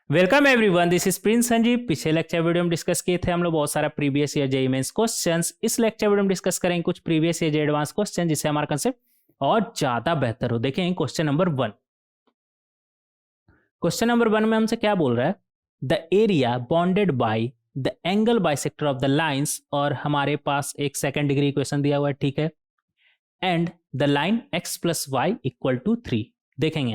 Welcome everyone, this is Prince Sanjeev. पिछले lecture video में discuss किए थे हम लोग बहुत सारा previous year JEE mains questions. इस लेक्चर वीडियो में डिस्कस करेंगे कुछ previous year JEE advance question, जिससे हमारा कंसेप्ट और ज्यादा बेहतर हो। देखें क्वेश्चन नंबर 1। क्वेश्चन नंबर 1 में हमसे क्या बोल रहा है, the area bounded by the angle bisector of the lines, और हमारे पास एक सेकंड डिग्री इक्वेशन दिया हुआ है, ठीक है, and the line x plus Y equal to 3। देखेंगे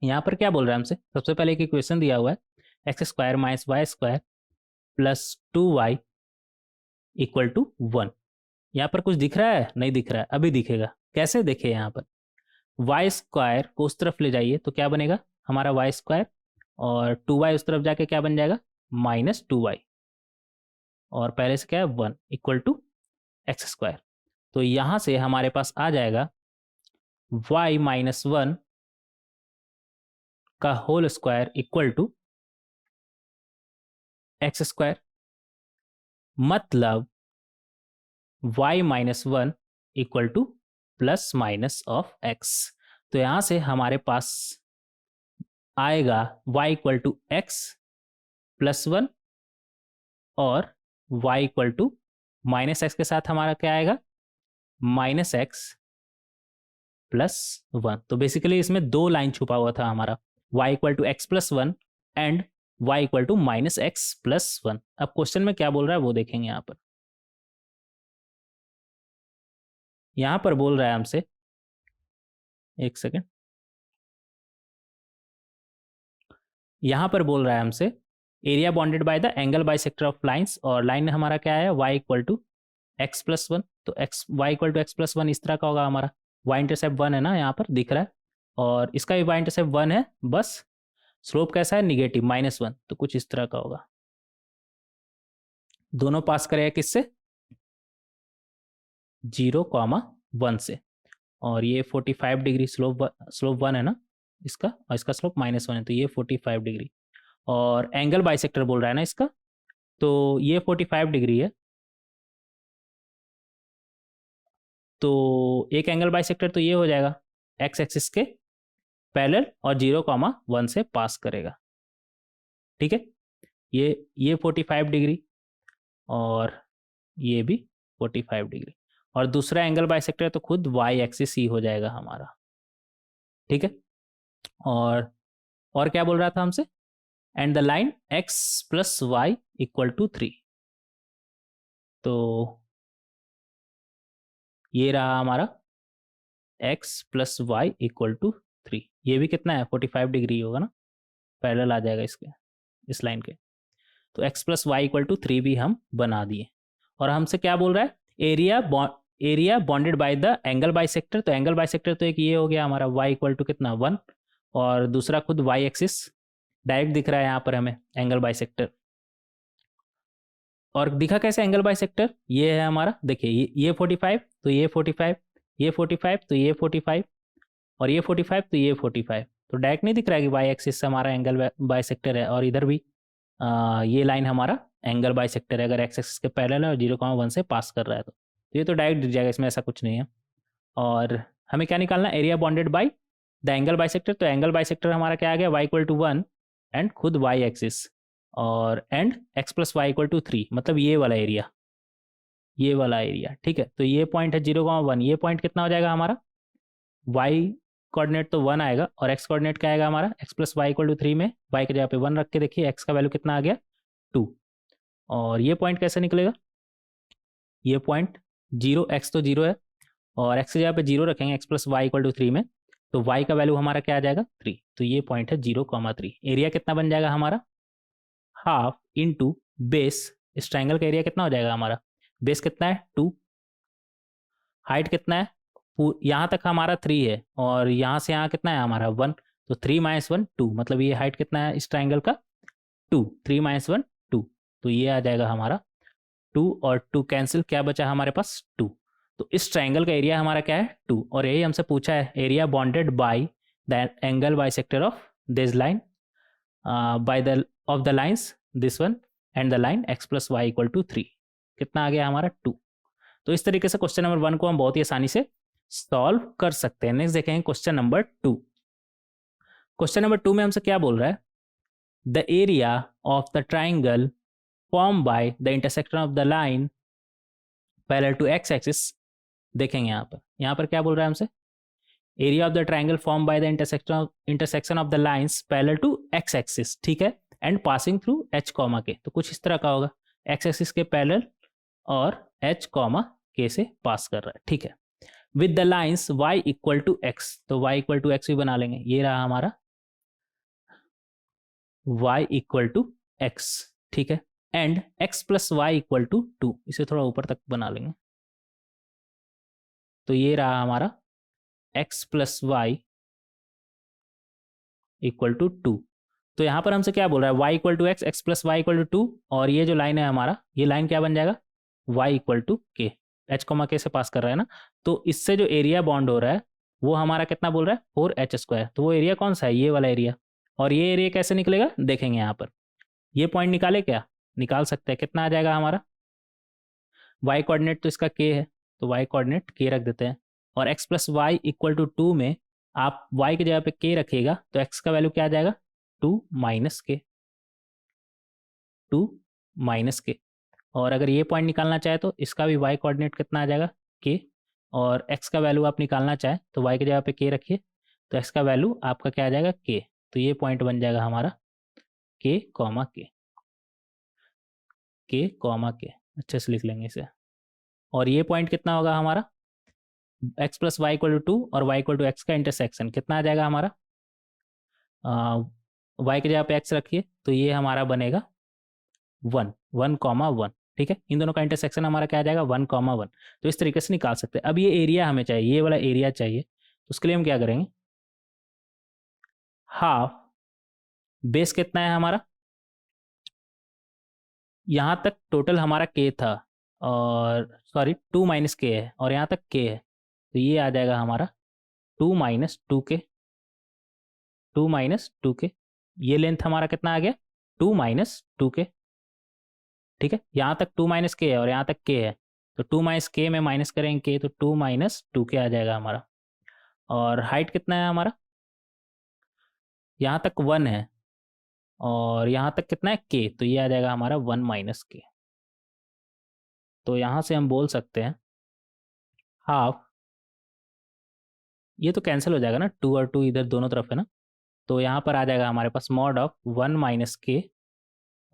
यहाँ पर क्या बोल रहा है हमसे। सबसे पहले एक इक्वेशन दिया हुआ है, X square minus Y square plus 2y equal to 1। यहाँ पर कुछ दिख रहा है? नहीं दिख रहा है, अभी दिखेगा। कैसे देखे? यहाँ पर वाई स्क्वायर को उस तरफ ले जाइए तो क्या बनेगा हमारा वाई स्क्वायर, और 2y उस तरफ जाके क्या बन जाएगा माइनस 2y, और पहले से क्या है 1 इक्वल टू एक्स स्क्वायर। तो यहाँ से हमारे पास आ जाएगा y माइनस 1 का whole square equal to X square, मतलब y minus 1 equal to plus minus of x। तो यहां से हमारे पास आएगा y equal to X plus 1 और y equal to minus X के साथ हमारा क्या आएगा माइनस एक्स प्लस 1। तो बेसिकली इसमें दो लाइन छुपा हुआ था हमारा, y equal to X plus 1 and y equal to minus X plus 1। अब क्वेश्चन में क्या बोल रहा है वो देखेंगे। यहाँ पर बोल रहा है हमसे, एक सेकेंड, यहाँ पर बोल रहा है हमसे area bounded by the angle bisector of lines, और लाइन हमारा क्या है y equal to X plus 1। तो X y equal to X plus 1 इस तरह का होगा हमारा, y इंटरसेप्ट 1 है ना, यहाँ पर दिख रहा है, और इसका भी y इंटरसेप्ट 1 है, बस स्लोप कैसा है निगेटिव -1। तो कुछ इस तरह का होगा। दोनों पास करेगा किससे 0,1 से, और ये 45 डिग्री स्लोप 1 है ना इसका, और इसका स्लोप -1 है, तो ये 45 डिग्री, और एंगल बाइसेक्टर बोल रहा है ना इसका, तो ये 45 डिग्री है। तो एक एंगल बाइसेक्टर तो ये हो जाएगा एक्स एक्सिस के पैरेलल और 0,1 से पास करेगा, ठीक है। ये 45 डिग्री और ये भी 45 डिग्री, और दूसरा एंगल बाइसेक्टर तो खुद वाई एक्सिस ही हो जाएगा हमारा, ठीक है। और क्या बोल रहा था हमसे, and the line x plus Y equal to 3। तो ये रहा हमारा x plus Y equal to 3। ये भी कितना है 45 डिग्री होगा ना, पैरेलल आ जाएगा इसके, इस लाइन के। तो x plus Y equal to 3 भी हम बना दिए। और हमसे क्या बोल रहा है, area bounded by the angle bisector. तो एंगल बाइसेक्टर तो एक ये हो गया हमारा y इक्वल टू कितना 1, और दूसरा खुद y एक्सिस डायरेक्ट दिख रहा है यहाँ पर हमें एंगल बाइसेक्टर। और दिखा कैसे एंगल बाइसेक्टर, ये है हमारा, देखिए ये 45 तो ये 45, ये 45 तो ये 45, और ये 45 तो ये 45। तो डायरेक्ट नहीं दिख रहा है कि वाई एक्सिस से हमारा एंगल बाइसेक्टर है, और इधर भी ये लाइन हमारा एंगल बाइसेक्टर है अगर एक्स एक्सिस के पैरेलल है और 0,1 से पास कर रहा है। तो ये तो डायरेक्ट दिख जाएगा, इसमें ऐसा कुछ नहीं है। और हमें क्या निकालना, area bounded by the angle bisector. तो एंगल बाइसेक्टर हमारा क्या आ गया y इक्वल टू 1 एंड खुद y एक्सिस, और and x plus Y equal to 3, मतलब ये वाला एरिया, ये वाला एरिया, ठीक है। तो ये पॉइंट है 0,1, ये पॉइंट कितना हो जाएगा हमारा, y कोऑर्डिनेट तो 1 आएगा, और x कोऑर्डिनेट क्या आएगा हमारा x plus Y equal to 3 में y की जगह पे 1 रख के देखिए x का वैल्यू कितना आ गया 2। और ये पॉइंट कैसे निकलेगा, ये पॉइंट 0, x तो 0 है, और x की जगह पे 0 रखेंगे x plus Y equal to 3 में, तो y का वैल्यू हमारा क्या आ जाएगा 3। तो ये पॉइंट है 0,3। एरिया कितना बन जाएगा हमारा, हाफ इंटू बेस। इस ट्राइंगल का एरिया कितना हो जाएगा हमारा, बेस कितना है 2, हाइट कितना है, यहाँ तक हमारा 3 है, और यहाँ से यहाँ कितना है हमारा 1, तो 3 माइनस 1 2, मतलब ये हाइट कितना है इस ट्राइंगल का 2, 3 माइनस 1 2, तो ये आ जाएगा हमारा 2 और 2 कैंसिल, क्या बचा हमारे पास 2। तो इस ट्राइंगल का एरिया हमारा क्या है 2, और यही हमसे पूछा है area bounded by the angle bisector of this line by the of the lines this one and the line x plus Y equal to 3। कितना आ गया हमारा 2। तो इस तरीके से क्वेश्चन नंबर 1 को हम बहुत ही आसानी से सॉल्व कर सकते हैं। नेक्स्ट देखेंगे क्वेश्चन नंबर 2। क्वेश्चन नंबर 2 में हमसे क्या बोल रहा है, the area of the triangle form by the intersection of the line parallel to X axis. देखेंगे यहाँ पर क्या बोल रहा है हमसे, area of the triangle form by the intersection of the lines parallel to X axis, ठीक है, and passing through H comma K. तो कुछ इस तरह का होगा, एक्स एक्सिस के पैरेलल और एच कॉमा के से पास कर रहा है, ठीक है। With the lines y equal to X, तो y इक्वल टू एक्स भी बना लेंगे, ये रहा हमारा y इक्वल टू एक्स, ठीक है, and x plus Y equal to 2, इसे थोड़ा ऊपर तक बना लेंगे। तो ये रहा हमारा x plus Y equal to 2। तो यहाँ पर हमसे क्या बोल रहा है, y equal to X, X plus Y equal to 2, और ये जो लाइन है हमारा, ये लाइन क्या बन जाएगा, y इक्वल टू के, एच कॉमा के से पास कर रहा है ना। तो इससे जो एरिया बॉन्ड हो रहा है वो हमारा कितना बोल रहा है, 4h²। तो वो एरिया कौन सा है, ये वाला एरिया। और ये एरिया कैसे निकलेगा, देखेंगे यहाँ पर, ये पॉइंट निकाले क्या, निकाल सकते हैं, कितना आ जाएगा हमारा, y कोऑर्डिनेट तो इसका k है, तो y कोऑर्डिनेट k रख देते हैं, और x plus Y equal to 2 में आप y की जगह पे k रखिएगा तो x का वैल्यू क्या आ जाएगा, 2 माइनस के, 2 माइनस के। और अगर ये पॉइंट निकालना चाहे तो इसका भी y कोऑर्डिनेट कितना आ जाएगा, k, और x का वैल्यू आप निकालना चाहे तो y की जगह पे k रखिए, तो x का वैल्यू आपका क्या आ जाएगा, k। तो ये पॉइंट बन जाएगा हमारा k कॉमा के, k कॉमा के, अच्छे से लिख लेंगे इसे। और ये पॉइंट कितना होगा हमारा, x plus Y equal to 2 और y इक्वल टू एक्स का इंटरसेक्शन कितना आ जाएगा हमारा, y की जगह पे x रखिए तो ये हमारा बनेगा 1, 1,1, ठीक है। इन दोनों का इंटरसेक्शन हमारा क्या आ जाएगा, 1,1। तो इस तरीके से निकाल सकते हैं। अब ये एरिया हमें चाहिए, ये वाला एरिया चाहिए, तो उसके लिए हम क्या करेंगे, हाफ बेस कितना है हमारा, यहाँ तक टोटल हमारा k था, और सॉरी 2 माइनस के है, और यहाँ तक k है, तो ये आ जाएगा हमारा 2 माइनस 2k, 2 माइनस 2k। ये लेंथ हमारा कितना आ गया, 2 माइनस 2k, ठीक है। यहाँ तक 2 माइनस के है और यहाँ तक k है, तो 2 माइनस के में माइनस करेंगे k, तो 2 माइनस 2k आ जाएगा हमारा। और हाइट कितना है हमारा, यहाँ तक 1 है और यहाँ तक कितना है k, तो ये आ जाएगा हमारा 1 माइनस के। तो यहाँ से हम बोल सकते हैं हाफ, ये तो कैंसिल हो जाएगा ना, 2 और 2 इधर दोनों तरफ है ना, तो यहाँ पर आ जाएगा हमारे पास मॉड ऑफ 1 माइनस के,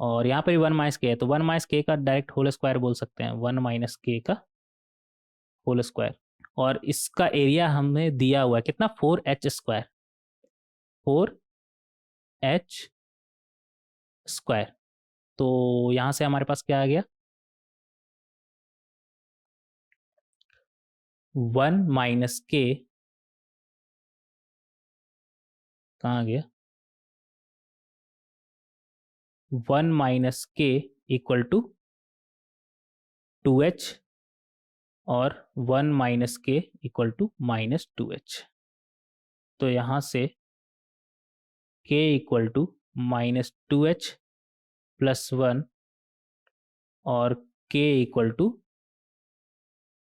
और यहाँ पर भी 1 माइनस के है, तो 1 माइनस के का डायरेक्ट होल स्क्वायर बोल सकते हैं, 1 माइनस के का होल स्क्वायर। और इसका एरिया हमें दिया हुआ है कितना, 4h², 4h²। तो यहाँ से हमारे पास क्या आ गया, 1 माइनस के, कहाँ गया, 1 माइनस के इक्वल टू 2h, और 1 माइनस के इक्वल टू माइनस 2h। तो यहाँ से k equal to minus 2h plus 1, और k equal to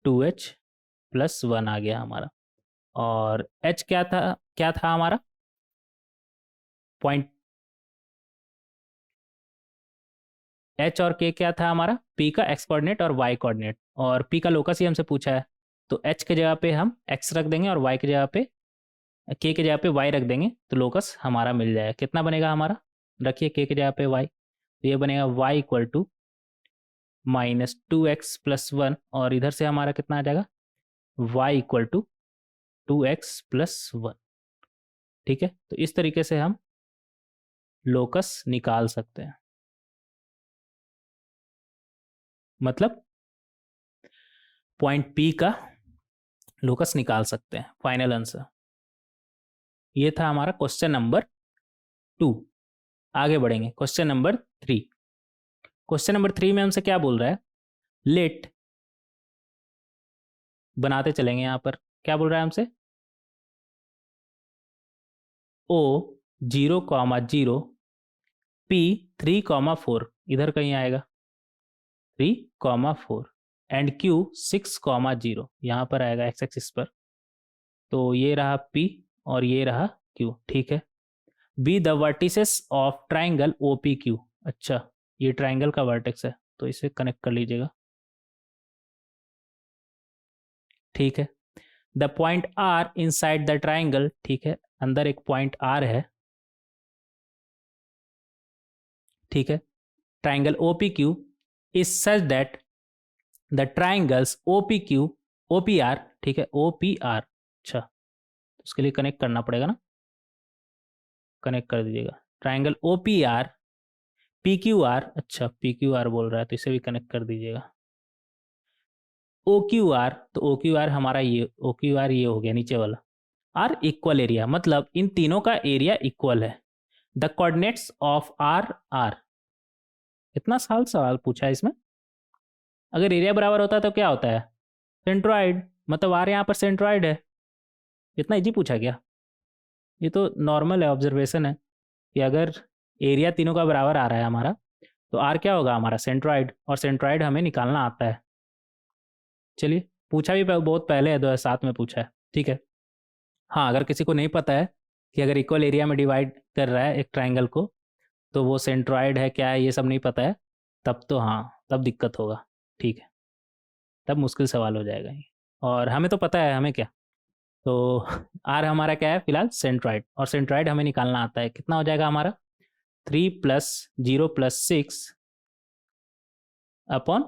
2h plus 1 आ गया हमारा। और h क्या था हमारा पॉइंट, h और k क्या था हमारा, p का x कोऑर्डिनेट और y कोऑर्डिनेट, और p का लोकस ही हमसे पूछा है, तो h के जगह पे हम x रख देंगे और y की जगह पे, k की जगह पे y रख देंगे, तो लोकस हमारा मिल जाएगा। कितना बनेगा हमारा, रखिए k की जगह पे y, तो ये बनेगा y equal to minus 2x plus 1, और इधर से हमारा कितना आ जाएगा, y equal to 2x plus 1, ठीक है। तो इस तरीके से हम लोकस निकाल सकते हैं, मतलब पॉइंट P का लोकस निकाल सकते हैं। फाइनल आंसर ये था हमारा क्वेश्चन नंबर 2। आगे बढ़ेंगे क्वेश्चन नंबर 3। क्वेश्चन नंबर 3 में हमसे क्या बोल रहा है, लेट, बनाते चलेंगे, यहाँ पर क्या बोल रहा है हमसे, O 0,0 P 3,4, इधर कहीं आएगा 3,4, एंड Q 6,0, यहाँ पर आएगा एक्स एक्सिस पर। तो ये रहा P और ये रहा Q, ठीक है। Be the vertices of triangle O P Q. अच्छा, ये ट्राइंगल का वर्टेक्स है तो इसे कनेक्ट कर लीजिएगा। ठीक है। The point R inside the triangle, ठीक है, अंदर एक पॉइंट आर है। ठीक है। Triangle O P Q is such that the triangles O P Q O P R, ठीक है, ओ पी आर। अच्छा, तो उसके लिए कनेक्ट करना पड़ेगा ना, कनेक्ट कर दीजिएगा। Triangle O P R P Q R, अच्छा पी क्यू आर बोल रहा है तो इसे भी कनेक्ट कर दीजिएगा। ओ क्यू आर, तो ओ क्यू आर हमारा ये, ओ क्यू आर ये हो गया नीचे वाला। आर इक्वल एरिया, मतलब इन तीनों का एरिया इक्वल है। The coordinates of R R. इतना साल सवाल पूछा है इसमें। अगर एरिया बराबर होता है तो क्या होता है, सेंट्रॉइड, मतलब आर यहाँ पर सेंट्रॉइड है। इतना इजी पूछा गया। ये तो नॉर्मल है, ऑब्जर्वेशन है कि अगर एरिया तीनों का बराबर आ रहा है हमारा, तो आर क्या होगा हमारा, सेंट्रॉइड, और सेंट्रॉइड हमें निकालना आता है। चलिए, पूछा भी बहुत पहले है, 2007 में पूछा है। ठीक है। हाँ, अगर किसी को नहीं पता है कि अगर इक्वल एरिया में डिवाइड कर रहा है एक ट्राइंगल को, तो वो सेंट्रॉइड है क्या है ये सब नहीं पता है, तब तो हाँ, तब दिक्कत होगा। ठीक है, तब मुश्किल सवाल हो जाएगा ये। और हमें तो पता है हमें क्या, तो आर हमारा क्या है फिलहाल, सेंट्रॉइड, और सेंट्रॉइड हमें निकालना आता है। कितना हो जाएगा हमारा, 3 + 0 + 6 अपॉन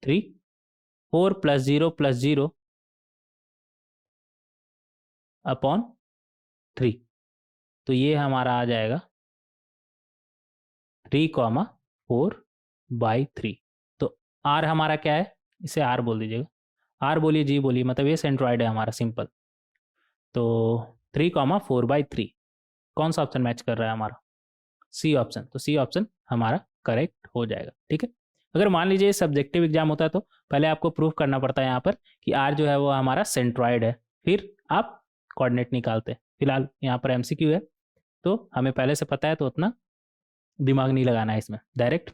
3, 4 + 0 + 0 अपॉन 3। तो ये हमारा आ जाएगा 3, 4/3। तो आर हमारा क्या है, इसे आर बोल दीजिएगा। आर बोलिए, जी बोलिए, मतलब ये सेंट्रॉइड है हमारा, सिंपल। तो 3, 4/3, कौन सा ऑप्शन मैच कर रहा है हमारा, सी ऑप्शन। तो सी ऑप्शन हमारा करेक्ट हो जाएगा। ठीक है। अगर मान लीजिए सब्जेक्टिव एग्जाम होता है तो पहले आपको प्रूफ करना पड़ता है यहाँ पर कि आर जो है वो हमारा सेंट्रॉइड है, फिर आप कोऑर्डिनेट निकालते हैं। फिलहाल यहाँ पर एमसीक्यू है तो हमें पहले से पता है, तो उतना दिमाग नहीं लगाना है इसमें, डायरेक्ट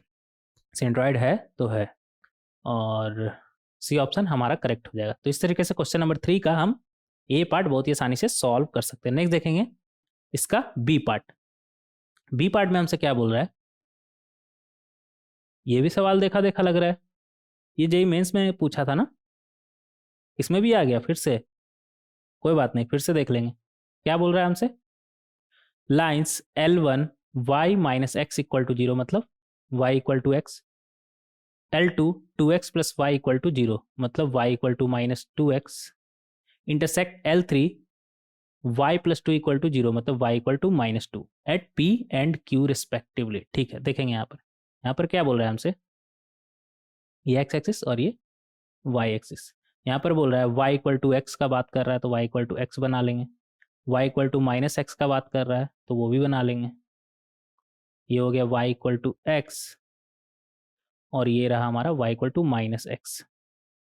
सेंट्रॉइड है तो है, और सी ऑप्शन हमारा करेक्ट हो जाएगा। तो इस तरीके से क्वेश्चन नंबर 3 का हम ए पार्ट बहुत ही आसानी से सॉल्व कर सकते हैं। नेक्स्ट देखेंगे इसका बी पार्ट। बी पार्ट में हमसे क्या बोल रहा है, ये भी सवाल देखा देखा लग रहा है, ये जेई मेंस में पूछा था ना, इसमें भी आ गया फिर से। कोई बात नहीं, फिर से देख लेंगे। क्या बोल रहा है हमसे, लाइन्स L1 y - x = 0, मतलब y = x, L2 2x + y = 0, मतलब y = -2x, intersect L3 y + 2 = 0, मतलब y = -2 at P and Q respectively. ठीक है, देखेंगे यहाँ पर क्या बोल रहा है हमसे, ये x एक्सिस और ये y एक्सिस। यहाँ पर बोल रहा है y = x का बात कर रहा है तो y = x बना लेंगे, y = -x का बात कर रहा है तो वो भी बना लेंगे। ये हो गया y = x, और ये रहा हमारा y = -x,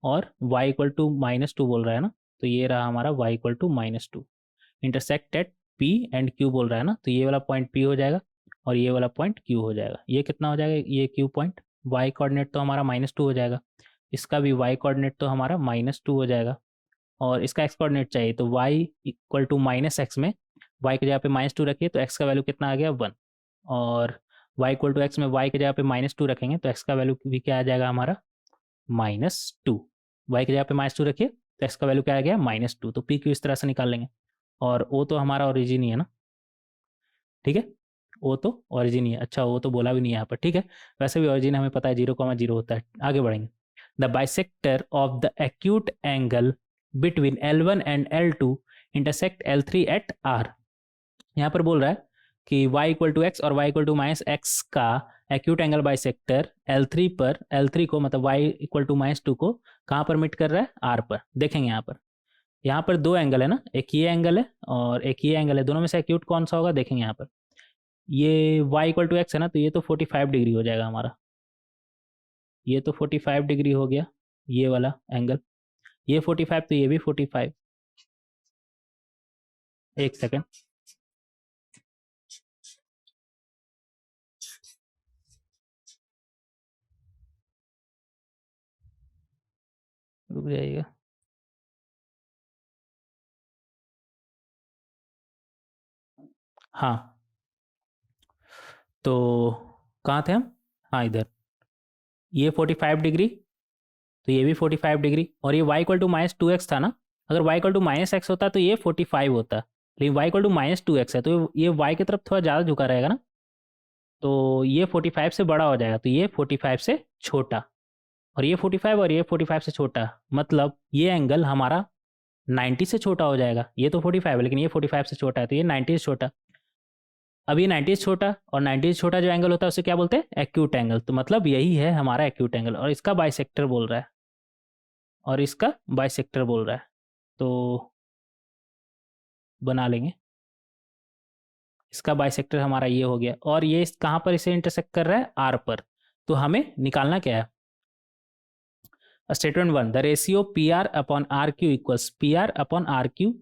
और y = -2 बोल रहा है ना, तो ये रहा हमारा y = -2, intersect at P and Q बोल रहा है ना, तो ये वाला पॉइंट P हो जाएगा और ये वाला पॉइंट Q हो जाएगा। ये कितना हो जाएगा, ये Q पॉइंट, y कोऑर्डिनेट तो हमारा -2 हो जाएगा, इसका भी y कोऑर्डिनेट तो हमारा -2 हो जाएगा, और इसका x कोऑर्डिनेट चाहिए तो y = -x में y की जगह पे -2 रखिए तो x का वैल्यू कितना आ गया, 1, और y = x में y की जगह पे -2 रखेंगे तो x का वैल्यू भी क्या आ जाएगा हमारा, -2। y की जगह पे -2 रखिए तो x का वैल्यू क्या आ गया, -2। तो p q इस तरह से निकाल लेंगे, और o तो हमारा ओरिजिन ही है ना, ठीक है, o तो ओरिजिन ही है। अच्छा, वो तो बोला भी नहीं है यहाँ पर, ठीक है, वैसे भी ओरिजिन हमें पता है 0,0 होता है। आगे बढ़ेंगे। The bisector of the acute angle between L1 and L2 intersect L3 at R। यहाँ पर बोल रहा है कि y = x और y = -x का एक्यूट एंगल बाइसेक्टर L3 पर, L3 को मतलब y = -2 को कहाँ पर मीट कर रहा है, R पर। देखेंगे यहाँ पर दो एंगल है ना, एक ये एंगल है और एक ये एंगल है, दोनों में से एक्यूट कौन सा होगा, देखेंगे यहाँ पर। ये y = x है ना, तो ये तो 45 डिग्री हो जाएगा हमारा, ये तो 45 डिग्री हो गया ये वाला एंगल, ये 45 तो ये भी 45। एक सेकेंड, रुक जाइएगा। हाँ, तो कहाँ थे हम? हाँ, इधर। ये 45 डिग्री, तो ये भी 45 डिग्री, और ये y इक्वल टू -2x था ना। अगर y इक्वल टू -x होता तो ये 45 होता, लेकिन y इक्वल टू -2x है, तो ये y की तरफ थोड़ा ज़्यादा झुका रहेगा ना, तो ये 45 से बड़ा हो जाएगा, तो ये 45 से छोटा, और ये 45 और ये 45 से छोटा, मतलब ये एंगल हमारा 90 से छोटा हो जाएगा। ये तो 45 है, लेकिन ये 45 से छोटा है, तो ये 90 से छोटा। अब ये 90 से छोटा, और 90 से छोटा जो एंगल होता है उसे क्या बोलते हैं? Acute angle. तो मतलब यही है हमारा एक्यूट एंगल, और इसका बाइसेक्टर बोल रहा है, और इसका बाइसेक्टर बोल रहा है, तो बना लेंगे। इसका बाइसेक्टर हमारा ये हो गया, और ये कहाँ पर इसे इंटरसेक्ट कर रहा है? आर पर। तो हमें निकालना क्या है? Statement 1, the ratio P R upon R Q equals P R upon R Q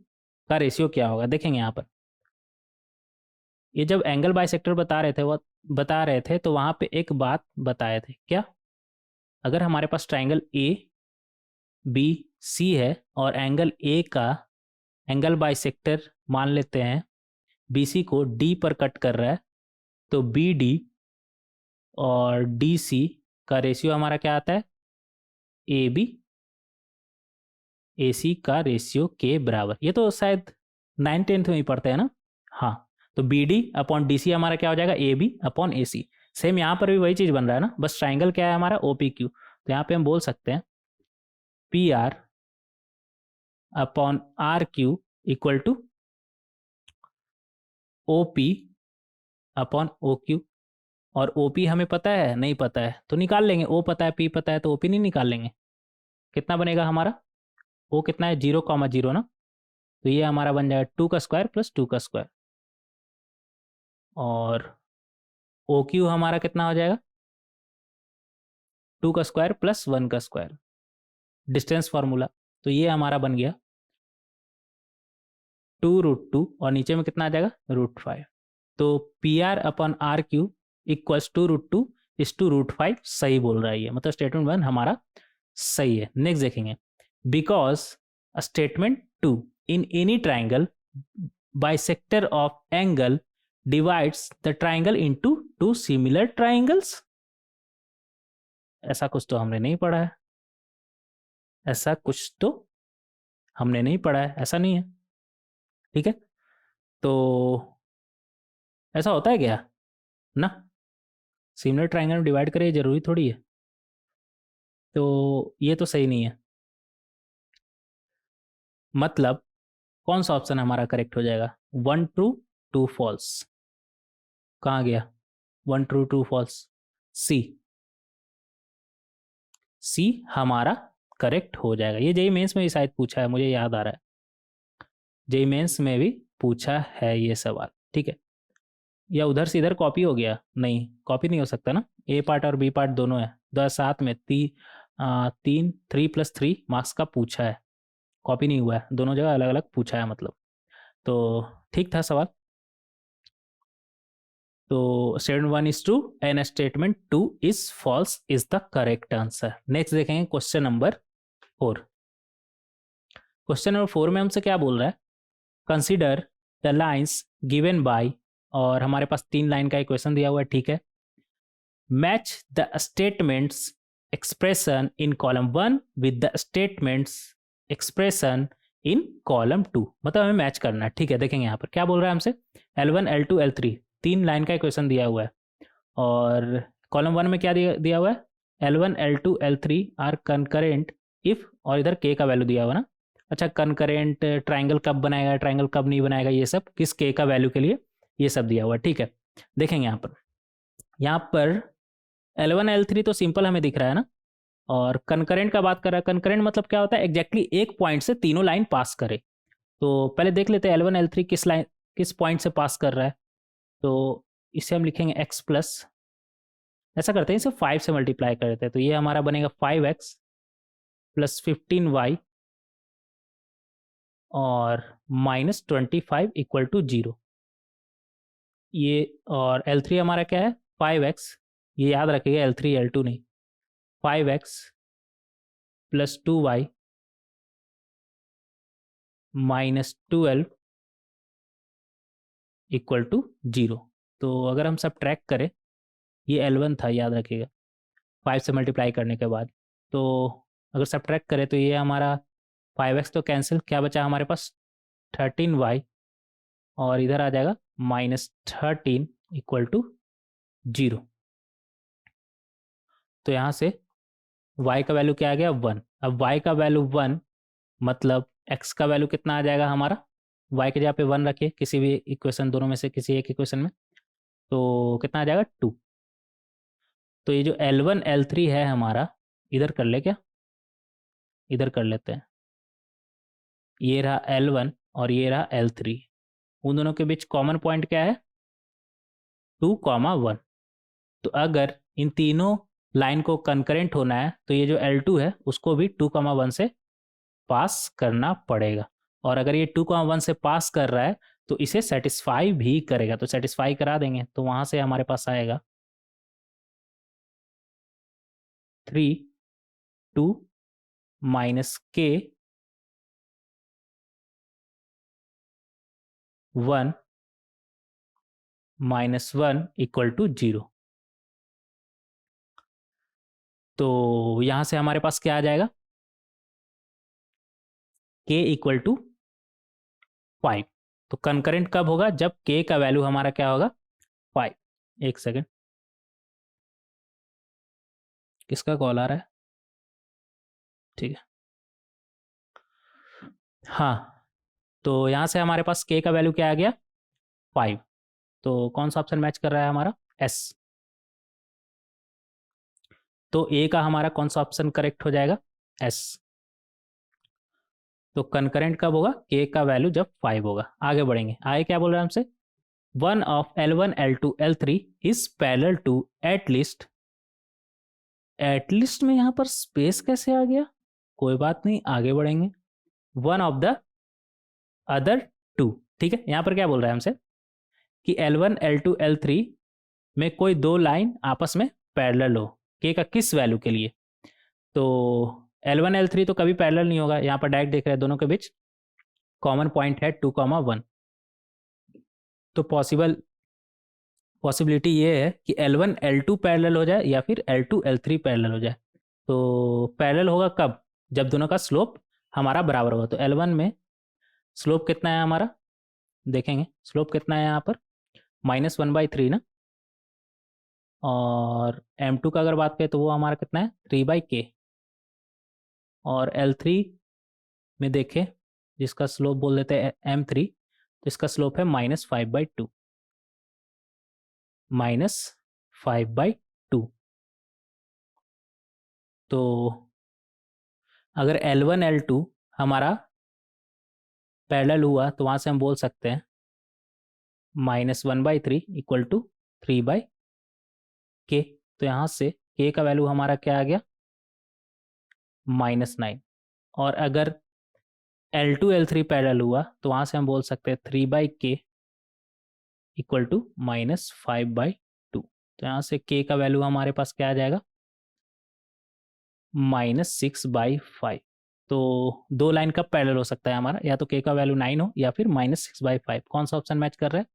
का रेशियो क्या होगा? देखेंगे यहाँ पर, ये जब एंगल बाइसेक्टर बता रहे थे तो वहाँ पे एक बात बताए थे क्या? अगर हमारे पास ट्राइंगल ए बी सी है, और एंगल ए का एंगल बाइसेक्टर मान लेते हैं बी सी को डी पर कट कर रहा है, तो बी डी और डी सी का रेशियो हमारा क्या आता है? ए बी ए सी का रेशियो के बराबर। ये तो शायद 9th-10th में ही पढ़ते हैं ना। हाँ, तो B D upon D C हमारा क्या हो जाएगा? A B upon A C. Same यहाँ पर भी वही चीज़ बन रहा है ना, बस ट्राइंगल क्या है हमारा? O P Q. तो यहाँ पे हम बोल सकते हैं P R upon R Q equal to O P upon O Q. और ओ पी हमें पता है? नहीं पता है, तो निकाल लेंगे। ओ पता है, पी पता है, तो ओ पी नहीं निकाल लेंगे। कितना बनेगा हमारा? ओ कितना है? 0,0 ना, तो ये हमारा बन जाएगा 2 का स्क्वायर प्लस 2 का स्क्वायर, और ओ क्यू हमारा कितना हो जाएगा? 2 का स्क्वायर प्लस 1 का स्क्वायर, डिस्टेंस फार्मूला। तो ये हमारा बन गया 2√2, और नीचे में कितना आ जाएगा? √5। तो P R upon R Q equals √2 is to √5 सही बोल रहा है ये, मतलब स्टेटमेंट 1 हमारा सही है। नेक्स्ट देखेंगे, because statement 2 in any triangle bisector of angle divides the triangle into two similar triangles. ऐसा कुछ तो हमने नहीं पढ़ा है, ऐसा कुछ तो हमने नहीं पढ़ा है, ऐसा नहीं है। ठीक है, तो ऐसा होता है क्या ना? सिमिलर ट्राइंगल में डिवाइड करें जरूरी थोड़ी है, तो ये तो सही नहीं है। मतलब कौन सा ऑप्शन हमारा करेक्ट हो जाएगा? 1 ट्रू 2 फॉल्स। कहाँ गया 1 ट्रू 2 फॉल्स? सी। सी हमारा करेक्ट हो जाएगा। ये जेई मेंस में भी शायद पूछा है, मुझे याद आ रहा है, जेई मेंस में भी पूछा है ये सवाल। ठीक है, या उधर से इधर कॉपी हो गया? नहीं, कॉपी नहीं हो सकता ना, ए पार्ट और बी पार्ट दोनों है। 10 साथ में 3+3 मार्क्स का पूछा है, कॉपी नहीं हुआ है, दोनों जगह अलग अलग पूछा है मतलब। तो ठीक था सवाल। तो statement 1 is true and statement 2 is false is the correct answer. Next देखेंगे क्वेश्चन नंबर 4। क्वेश्चन नंबर 4 में हमसे क्या बोल रहा है? Consider the lines given by, और हमारे पास 3 लाइन का इक्वेशन दिया हुआ है। ठीक है, match the statements expression in column 1 with the statements expression in column 2, मतलब हमें मैच करना है। ठीक है, देखेंगे यहाँ पर क्या बोल रहा है हमसे। L1 L2 L3 3 लाइन का इक्वेशन दिया हुआ है, और कॉलम 1 में क्या दिया हुआ है? L1 L2 L3 are concurrent if, और इधर के का वैल्यू दिया हुआ ना। अच्छा, कंकरेंट ट्राइंगल कब बनाएगा, ट्राइंगल कब नहीं बनाएगा, ये सब किस के का वैल्यू के लिए, ये सब दिया हुआ है। ठीक है, देखेंगे यहाँ पर L1 L3 तो सिंपल हमें दिख रहा है ना, और कंकरेंट का बात कर रहा है। कंकरेंट मतलब क्या होता है? एग्जैक्टली एक पॉइंट से तीनों लाइन पास करे। तो पहले देख लेते हैं L1 L3 किस पॉइंट से पास कर रहा है। तो इसे हम लिखेंगे x प्लस, ऐसा करते हैं इसे 5 से मल्टीप्लाई कर देते हैं, तो ये हमारा बनेगा 5x प्लस 15y और -25 इक्वल टू 0। ये और L3 हमारा क्या है? 5x, ये याद रखिएगा L3 L2 नहीं, 5x plus 2y -12 equal to 0। तो अगर हम सब ट्रैक करें, ये L1 था, याद रखिएगा, 5 से मल्टीप्लाई करने के बाद। तो अगर सब ट्रैक करें तो ये हमारा 5x तो कैंसिल, क्या बचा हमारे पास 13y, और इधर आ जाएगा -13 इक्वल टू 0। तो यहाँ से y का वैल्यू क्या आ गया 1। अब y का वैल्यू 1 मतलब x का वैल्यू कितना आ जाएगा हमारा, y के जगह पे 1 रखिए किसी भी इक्वेशन, दोनों में से किसी एक इक्वेशन में, तो कितना आ जाएगा 2। तो ये जो L1 L3 है हमारा, इधर कर ले क्या, इधर कर लेते हैं, ये रहा L1 और ये रहा L3, उन दोनों के बीच कॉमन पॉइंट क्या है 2,1। तो अगर इन तीनों लाइन को कंकरेंट होना है तो ये जो L2 है उसको भी 2,1 से पास करना पड़ेगा, और अगर ये 2,1 से पास कर रहा है तो इसे सेटिस्फाई भी करेगा, तो सेटिस्फाई करा देंगे, तो वहां से हमारे पास आएगा 3 2 -k 1 -1 इक्वल टू 0। तो यहां से हमारे पास क्या आ जाएगा k इक्वल टू 5। तो कंकरेंट कब होगा, जब k का वैल्यू हमारा क्या होगा 5। एक सेकेंड, किसका कॉल आ रहा है, ठीक है। हाँ, तो यहाँ से हमारे पास k का वैल्यू क्या आ गया 5। तो कौन सा ऑप्शन मैच कर रहा है हमारा S। तो A का हमारा कौन सा ऑप्शन करेक्ट हो जाएगा S। तो कंकरेंट कब होगा k का वैल्यू जब 5 होगा। आगे बढ़ेंगे, आगे क्या बोल रहा है हमसे, one of L1 L2 L3 is parallel to at least. At least में यहाँ पर स्पेस कैसे आ गया, कोई बात नहीं, आगे बढ़ेंगे। One of the other two, ठीक है। यहाँ पर क्या बोल रहा है हमसे कि L1 L2 L3 में कोई दो लाइन आपस में पैरेलल हो, k का किस वैल्यू के लिए। तो L1 L3 तो कभी पैरेलल नहीं होगा, यहाँ पर डायरेक्ट देख रहे हैं दोनों के बीच कॉमन पॉइंट है 2,1। तो पॉसिबिलिटी ये है कि L1 L2 पैरेलल हो जाए या फिर L2 L3 पैरेलल हो जाए। तो पैरेलल होगा कब, जब दोनों का स्लोप हमारा बराबर होगा। तो L1 में स्लोप कितना है हमारा, देखेंगे स्लोप कितना है यहाँ पर -1/3 ना, और M2 का अगर बात करें तो वो हमारा कितना है 3/k, और L3 में देखें जिसका स्लोप बोल देते हैं M3, तो इसका स्लोप है -5/2, -5/2। तो अगर L1 L2 हमारा पैरेलल हुआ तो वहां से हम बोल सकते हैं -1/3 इक्वल टू 3/k। तो यहाँ से k का वैल्यू हमारा क्या आ गया -9। और अगर L2 L3 पैरेलल हुआ तो वहां से हम बोल सकते हैं 3/k इक्वल टू -5/2। तो यहाँ से k का वैल्यू हमारे पास क्या आ जाएगा -6/5। तो दो लाइन कब पैरेलल हो सकता है हमारा, या तो k का वैल्यू 9 हो या फिर -6/5। कौन सा ऑप्शन मैच कर रहा है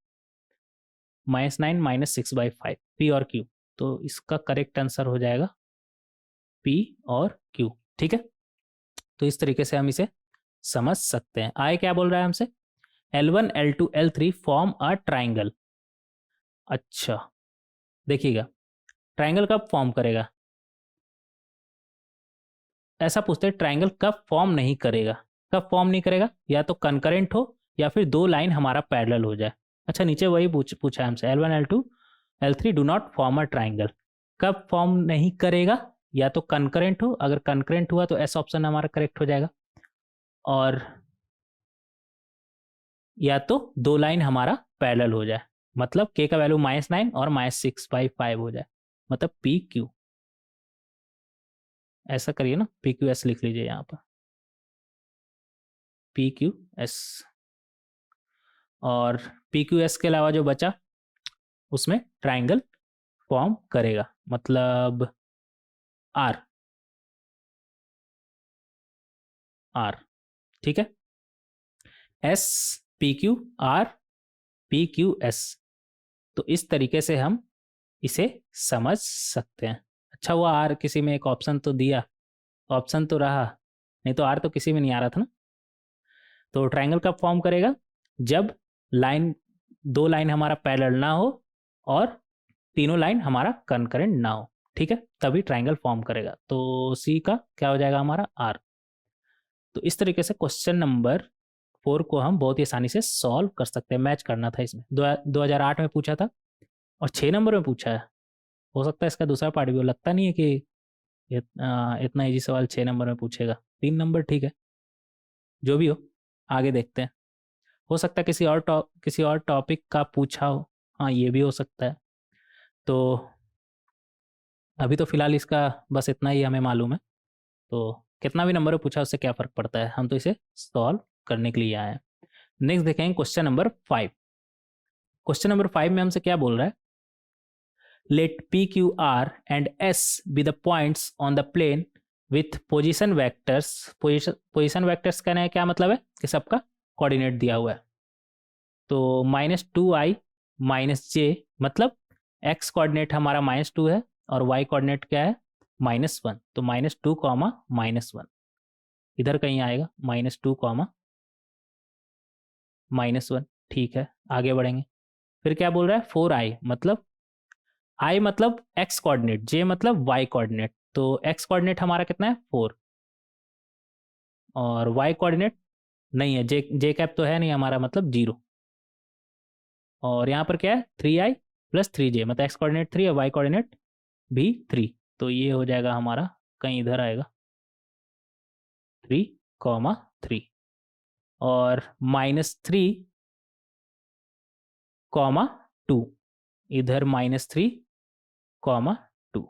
-9 -6/5, p और q। तो इसका करेक्ट आंसर हो जाएगा p और q, ठीक है। तो इस तरीके से हम इसे समझ सकते हैं। आगे क्या बोल रहा है हमसे, L1 L2 L3 form a triangle. अच्छा, देखिएगा ट्राइंगल कब फॉर्म करेगा, ऐसा पूछते हैं ट्राइंगल कब फॉर्म नहीं करेगा। कब फॉर्म नहीं करेगा, या तो कंकरेंट हो या फिर दो लाइन हमारा पैरेलल हो जाए। अच्छा, नीचे वही पूछा है हमसे L1 L2 L3 do not form a triangle. कब फॉर्म नहीं करेगा, या तो कंकरेंट हो, अगर कंकरेंट हुआ तो एस ऑप्शन हमारा करेक्ट हो जाएगा, और या तो दो लाइन हमारा पैरेलल हो जाए, मतलब k का वैल्यू -9 और -6/5 हो जाए, मतलब पी क्यू। ऐसा करिए ना, पी क्यू एस लिख लीजिए यहाँ पर, पी क्यू एस। और पी क्यू एस के अलावा जो बचा उसमें ट्राइंगल फॉर्म करेगा, मतलब आर, आर, ठीक है। S, P Q, R, PQS। तो इस तरीके से हम इसे समझ सकते हैं। अच्छा हुआ आर किसी में एक ऑप्शन तो दिया, ऑप्शन तो रहा, नहीं तो आर तो किसी में नहीं आ रहा था ना। तो ट्रायंगल कब फॉर्म करेगा? जब लाइन, दो लाइन हमारा पैरेलल ना हो और तीनों लाइन हमारा कंकरेंट ना हो, ठीक है, तभी ट्रायंगल फॉर्म करेगा। तो सी का क्या हो जाएगा हमारा? आर। तो इस तरीके से क्वेश्चन नंबर 4 को हम बहुत ही आसानी से सॉल्व कर सकते हैं। मैच करना था इसमें, 2008 में पूछा था और 6 नंबर में पूछा है। हो सकता है इसका दूसरा पार्ट भी हो, लगता नहीं है कि इतना इजी सवाल 6 नंबर में पूछेगा। 3 नंबर ठीक है, जो भी हो आगे देखते हैं। हो सकता है किसी और टॉपिक का पूछा हो, हाँ ये भी हो सकता है। तो अभी तो फिलहाल इसका बस इतना ही हमें मालूम है। तो कितना भी नंबर पूछा उससे क्या फ़र्क पड़ता है, हम तो इसे सॉल्व करने के लिए आए हैं। नेक्स्ट देखेंगे क्वेश्चन नंबर 5। क्वेश्चन नंबर 5 में हमसे क्या बोल रहा है? Let P Q R and S be the points on the plane with position vectors. Position vectors कहने का क्या मतलब है कि सबका कोऑर्डिनेट दिया हुआ है। तो -2i -j, मतलब x कोऑर्डिनेट हमारा -2 है और y कोऑर्डिनेट क्या है? -1। तो -2, -1 इधर कहीं आएगा, -2, -1। ठीक है, आगे बढ़ेंगे। फिर क्या बोल रहा है? 4i, मतलब i मतलब x कोऑर्डिनेट, j मतलब y कोऑर्डिनेट। तो x कोऑर्डिनेट हमारा कितना है? 4, और y कोऑर्डिनेट नहीं है, जे कैप तो है नहीं हमारा, मतलब 0। और यहाँ पर क्या है? 3i + 3j, मतलब x कोऑर्डिनेट 3 और y कोऑर्डिनेट भी 3। तो ये हो जाएगा हमारा, कहीं इधर आएगा 3, 3, और -3, -2, इधर -3, -2।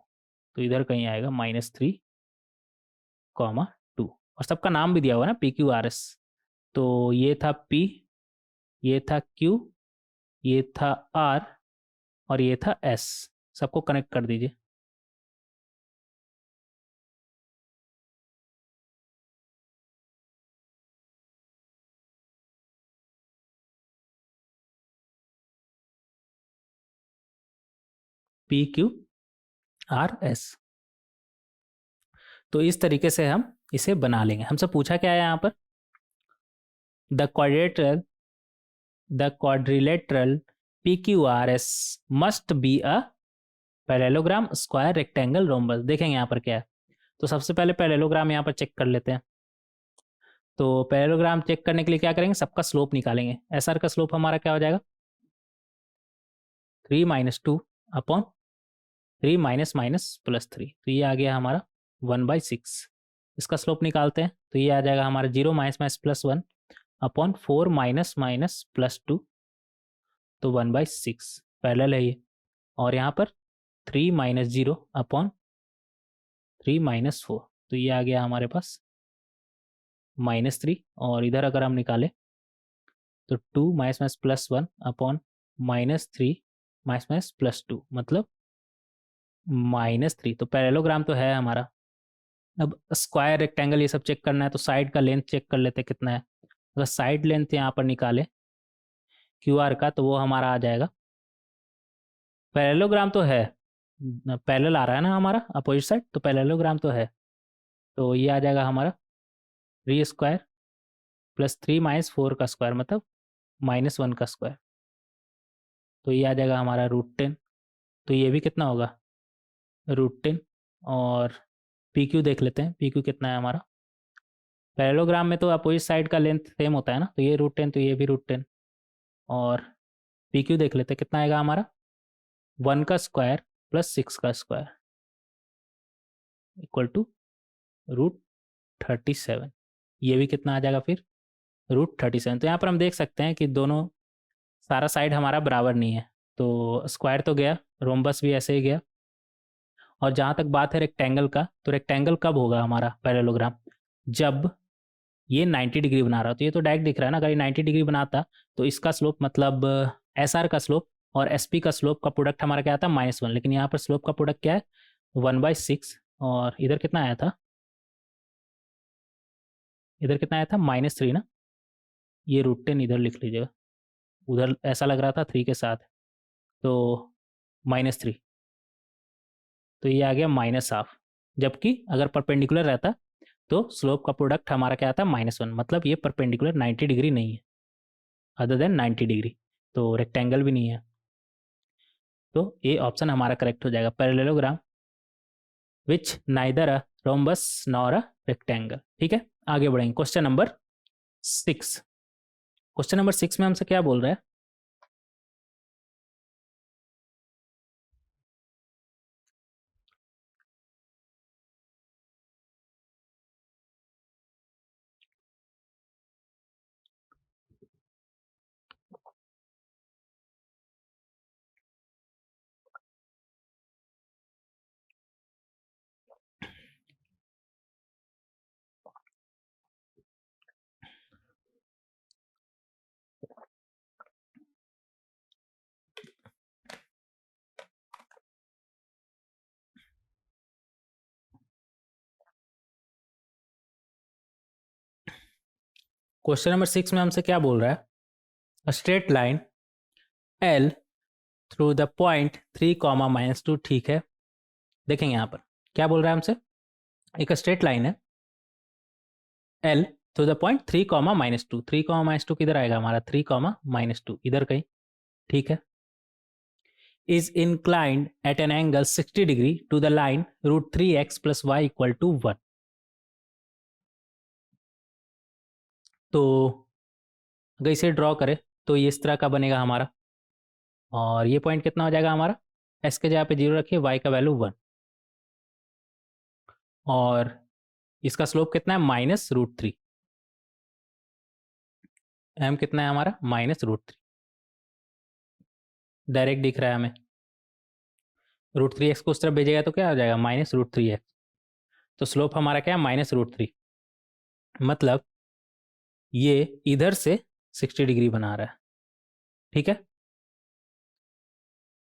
तो इधर कहीं आएगा -3, -2। और सबका नाम भी दिया हुआ है ना, PQRS। तो ये था P, ये था Q, ये था R और ये था S। सबको कनेक्ट कर दीजिए। PQRS। तो इस तरीके से हम इसे बना लेंगे। हमसे पूछा क्या है यहाँ पर? The quadrilateral PQRS must be a parallelogram, square, rectangle, rhombus. देखेंगे यहाँ पर क्या है। तो सबसे पहले पैरेललोग्राम यहाँ पर चेक कर लेते हैं। तो पैरेललोग्राम चेक करने के लिए क्या करेंगे? सबका स्लोप निकालेंगे। एस आर का स्लोप हमारा क्या हो जाएगा? 3 - 2 अपॉन 3 -3। तो ये आ गया हमारा 1/6। इसका स्लोप निकालते हैं तो ये आ जाएगा हमारा 0 -+1 अपॉन 4 -+2, तो 1/6 पैरेलल है ये। और यहाँ पर 3 - 0 अपॉन 3 -4, तो ये आ गया हमारे पास -3। और इधर अगर हम निकालें तो 2 -+1 अपॉन -3 -+2, मतलब -3। तो पैरेललोग्राम तो है हमारा। अब स्क्वायर, रेक्टेंगल ये सब चेक करना है तो साइड का लेंथ चेक कर लेते कितना है। अगर साइड लेंथ यहाँ पर निकाले क्यू आर का, तो वो हमारा आ जाएगा, पैरेललोग्राम तो है, पैरेलल आ रहा है ना हमारा अपोजिट साइड, तो पैरेललोग्राम तो है। तो ये आ जाएगा हमारा 3 स्क्वायर प्लस 3 -4 का स्क्वायर, मतलब -1 का स्क्वायर। तो ये आ जाएगा हमारा √10। तो ये भी कितना होगा? √10। और पी क्यू देख लेते हैं, पी क्यू कितना है हमारा। पैरेललोग्राम में तो अपोजिट साइड का लेंथ सेम होता है ना, तो ये √10, तो ये भी √10। और पी क्यू देख लेते हैं कितना आएगा हमारा, 1 का स्क्वायर प्लस 6 का स्क्वायर इक्वल टू √37। ये भी कितना आ जाएगा फिर? √37। तो यहाँ पर हम देख सकते हैं कि दोनों, सारा साइड हमारा बराबर नहीं है। तो स्क्वायर तो गया, रोम्बस भी ऐसे ही गया। और जहाँ तक बात है रेक्टेंगल का, तो रेक्टेंगल कब होगा हमारा पैरेललोग्राम? जब ये 90 डिग्री बना रहा हो। तो ये तो डायरेक्ट दिख रहा है ना, अगर ये 90 डिग्री बनाता तो इसका स्लोप, मतलब एस आर का स्लोप और एस पी का स्लोप का प्रोडक्ट हमारा क्या आता? -1। लेकिन यहाँ पर स्लोप का प्रोडक्ट क्या है? 1/6। और इधर कितना आया था? इधर कितना आया था? -3 ना। ये √10 इधर लिख लीजिएगा, उधर ऐसा लग रहा था 3 के साथ, तो -3, तो ये आ गया -हाफ। जबकि अगर परपेंडिकुलर रहता तो स्लोप का प्रोडक्ट हमारा क्या आता -1, मतलब ये परपेंडिकुलर 90 डिग्री नहीं है, अदर देन 90 डिग्री, तो रेक्टेंगल भी नहीं है। तो ये ऑप्शन हमारा करेक्ट हो जाएगा, parallelogram which neither a rhombus nor a rectangle. ठीक है, आगे बढ़ेंगे। Question number 6। क्वेश्चन नंबर 6 में हमसे क्या बोल रहा है? क्वेश्चन नंबर 6 में हमसे क्या बोल रहा है? A straight line L through the point 3, -2। ठीक है, देखेंगे यहाँ पर क्या बोल रहा है हमसे। एक स्ट्रेट लाइन है L थ्रू द पॉइंट 3, -2। 3, -2 किधर आएगा हमारा? 3, -2 इधर कहीं। ठीक है, is inclined at an angle 60 degree to the line √3x + y = 1। तो अगर इसे ड्रॉ करें तो ये इस तरह का बनेगा हमारा, और ये पॉइंट कितना हो जाएगा हमारा? s के जगह पे 0 रखिए, y का वैल्यू 1, और इसका स्लोप कितना है? -√3। m कितना है हमारा? -√3। डायरेक्ट दिख रहा है हमें। √3x को उस तरफ भेजेगा तो क्या हो जाएगा? -√3x। तो स्लोप हमारा क्या है? -√3। मतलब ये इधर से 60 डिग्री बना रहा है। ठीक है,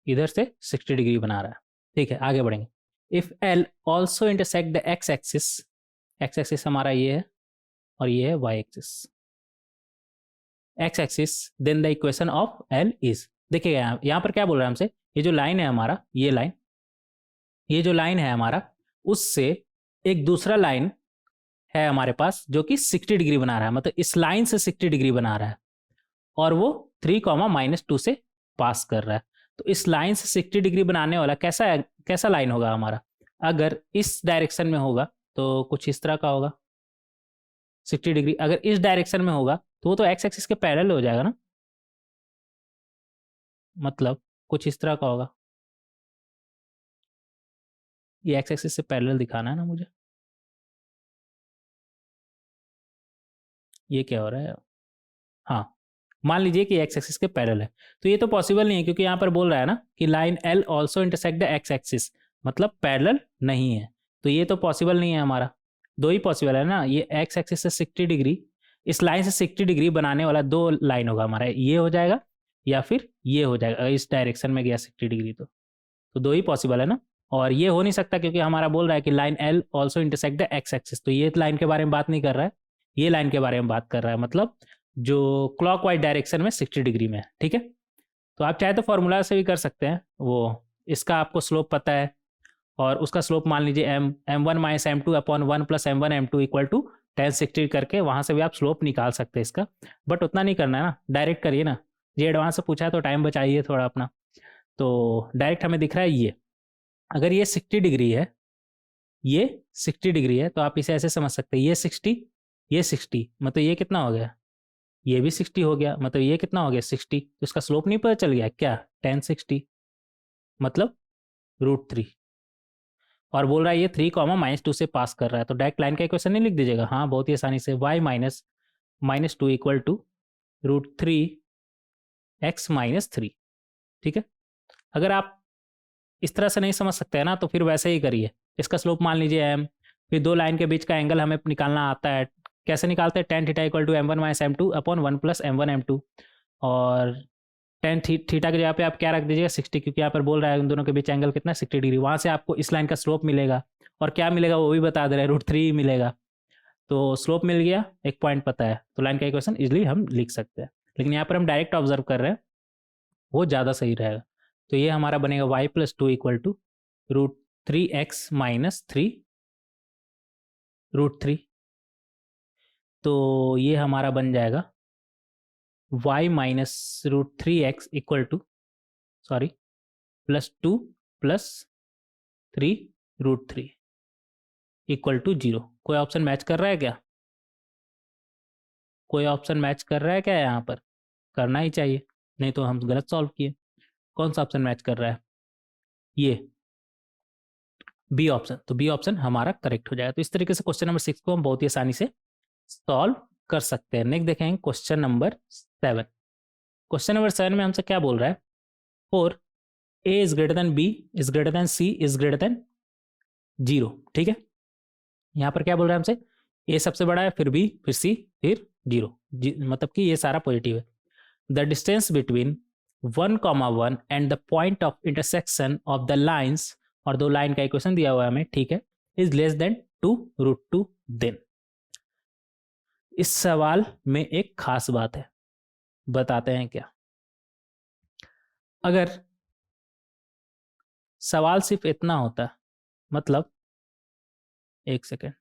इधर से 60 डिग्री बना रहा है। ठीक है, आगे बढ़ेंगे। If L also intersect the X axis, X axis हमारा ये है और ये है Y axis, X axis, then the equation of L is. देखिएगा यहाँ पर क्या बोल रहा है हमसे, ये जो लाइन है हमारा, ये लाइन, ये जो लाइन है हमारा, उससे एक दूसरा लाइन है हमारे पास जो कि 60 डिग्री बना रहा है, मतलब इस लाइन से 60 डिग्री बना रहा है, और वो 3, -2 से पास कर रहा है। तो इस लाइन से 60 डिग्री बनाने वाला कैसा लाइन होगा हमारा? अगर इस डायरेक्शन में होगा तो कुछ इस तरह का होगा 60 डिग्री। अगर इस डायरेक्शन में होगा तो वो तो एक्स एक्सिस के पैरेलल हो जाएगा ना, मतलब कुछ इस तरह का होगा। ये एक्स एक्सिस से पैरेलल दिखाना है ना मुझे। ये क्या हो रहा है? हाँ, मान लीजिए कि एक्स एक्सिस के पैरेलल है, तो ये तो पॉसिबल नहीं है, क्योंकि यहाँ पर बोल रहा है ना कि line L also intersect the X axis, मतलब पैरेलल नहीं है। तो ये तो पॉसिबल नहीं है हमारा। दो ही पॉसिबल है ना, ये एक्स एक्सिस से 60 डिग्री, इस लाइन से 60 डिग्री बनाने वाला दो लाइन होगा हमारा, ये हो जाएगा या फिर ये हो जाएगा। अगर इस डायरेक्शन में गया 60 डिग्री तो दो ही पॉसिबल है ना। और ये हो नहीं सकता क्योंकि हमारा बोल रहा है कि line L also intersect the X axis, तो ये लाइन के बारे में बात नहीं कर रहा है, ये लाइन के बारे में बात कर रहा है, मतलब जो क्लॉकवाइज डायरेक्शन में 60 डिग्री में है। ठीक है, तो आप चाहे तो फॉर्मूला से भी कर सकते हैं, वो इसका आपको स्लोप पता है, और उसका स्लोप मान लीजिए m1 - m2 upon 1 + m1 m2 = 1060 करके, वहाँ से भी आप स्लोप निकाल सकते हैं इसका। बट उतना नहीं करना है ना, डायरेक्ट करिए ना, ये एडवांस से पूछा है तो टाइम बचाइए थोड़ा अपना। तो डायरेक्ट हमें दिख रहा है ये, अगर ये 60 डिग्री है, ये 60 डिग्री है, तो आप इसे ऐसे समझ सकते हैं, ये 60, ये 60, मतलब ये कितना हो गया? ये भी 60 हो गया, मतलब ये कितना हो गया? 60। तो इसका स्लोप नहीं पता चल गया क्या? 1060, मतलब √3। और बोल रहा है ये 3, -2 से पास कर रहा है, तो डायरेक्ट लाइन का इक्वेशन नहीं लिख दीजिएगा? हाँ, बहुत ही आसानी से, y -2 = √3x - 3। ठीक है, अगर आप इस तरह से नहीं समझ सकते हैं ना, तो फिर वैसे ही करिए। इसका स्लोप मान लीजिए m, फिर दो लाइन के बीच का एंगल हमें निकालना आता है। कैसे निकालते हैं? tan theta = m1 - m2 upon 1 + m1 m2, और tan थीटा की जगह पे आप क्या रख दीजिएगा? 60, क्योंकि यहाँ पर बोल रहा है उन दोनों के बीच एंगल कितना? 60 डिग्री। वहाँ से आपको इस लाइन का स्लोप मिलेगा, और क्या मिलेगा वो भी बता दे रहे हैं, √3 मिलेगा। तो स्लोप मिल गया, एक पॉइंट पता है, तो लाइन का इक्वेशन इजिली हम लिख सकते हैं। लेकिन यहाँ पर हम डायरेक्ट ऑब्जर्व कर रहे हैं, वो ज़्यादा सही रहेगा। तो ये हमारा बनेगा y + 2 = √3x - 3 √3। तो ये हमारा बन जाएगा y - √3x सॉरी +2 + 3 √3 = 0। कोई ऑप्शन मैच कर रहा है क्या? कोई ऑप्शन मैच कर रहा है क्या यहाँ पर? करना ही चाहिए, नहीं तो हम गलत सॉल्व किए। कौन सा ऑप्शन मैच कर रहा है? ये बी ऑप्शन। तो बी ऑप्शन हमारा करेक्ट हो जाएगा। तो इस तरीके से क्वेश्चन नंबर 6 को हम बहुत ही आसानी से सॉल्व कर सकते हैं। नेक्स्ट देखेंगे क्वेश्चन नंबर 7। क्वेश्चन नंबर 7 में हमसे क्या बोल रहा है? For A is greater than B is greater than C is greater than 0। ठीक है, यहाँ पर क्या बोल रहा है हमसे? ए सबसे बड़ा है, फिर बी, फिर सी, फिर 0। मतलब कि ये सारा पॉजिटिव है। The distance between 1,1 and the point of intersection of the lines, और दो लाइन का इक्वेशन दिया हुआ है हमें, ठीक है, इज लेस देन 2√2। देन इस सवाल में एक खास बात है, बताते हैं क्या। अगर सवाल सिर्फ इतना होता, मतलब एक सेकेंड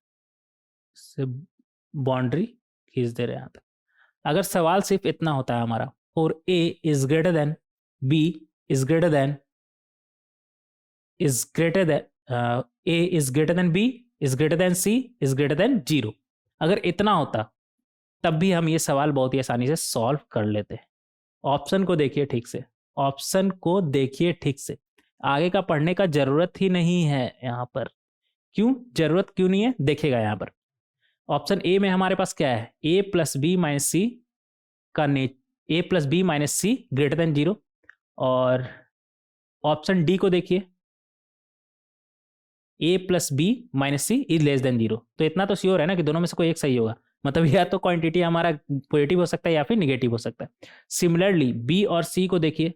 से बाउंड्री खींच दे रहे हैं यहाँ तक। अगर सवाल सिर्फ इतना होता है हमारा, और A is greater than B is greater than A is greater than B is greater than C is greater than 0, अगर इतना होता तब भी हम ये सवाल बहुत ही आसानी से सॉल्व कर लेते। ऑप्शन को देखिए ठीक से, ऑप्शन को देखिए ठीक से, आगे का पढ़ने का जरूरत ही नहीं है यहाँ पर। क्यों जरूरत क्यों नहीं है? देखेगा यहाँ पर ऑप्शन ए में हमारे पास क्या है? a + b - c का a + b - c greater than 0। और ऑप्शन डी को देखिए, a + b - c is less then 0। तो इतना तो श्योर है ना कि दोनों में से कोई एक सही होगा। मतलब या तो क्वांटिटी हमारा पॉजिटिव हो सकता है या फिर निगेटिव हो सकता है। सिमिलरली बी और सी को देखिए,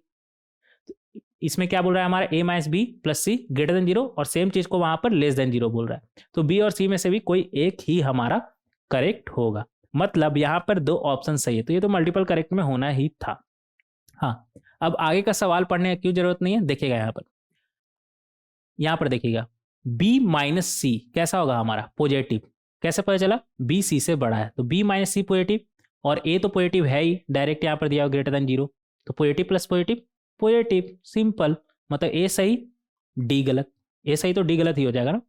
इसमें क्या बोल रहा है हमारा? a - b + c greater than 0, और सेम चीज को वहां पर लेस देन 0 बोल रहा है। तो बी और सी में से भी कोई एक ही हमारा करेक्ट होगा। मतलब यहाँ पर दो ऑप्शन सही है, तो ये तो मल्टीपल करेक्ट में होना ही था। हाँ, अब आगे का सवाल पढ़ने की क्यों जरूरत नहीं है, देखिएगा यहाँ पर देखिएगा b - c कैसा होगा हमारा? पॉजिटिव। कैसे पता चला? b c से बड़ा है, तो b - c पॉजिटिव, और a तो पॉजिटिव है ही, डायरेक्ट यहाँ पर दिया हुआ ग्रेटर देन 0। तो positive plus positive positive, simple. मतलब a सही d गलत, a सही तो d गलत ही हो जाएगा ना।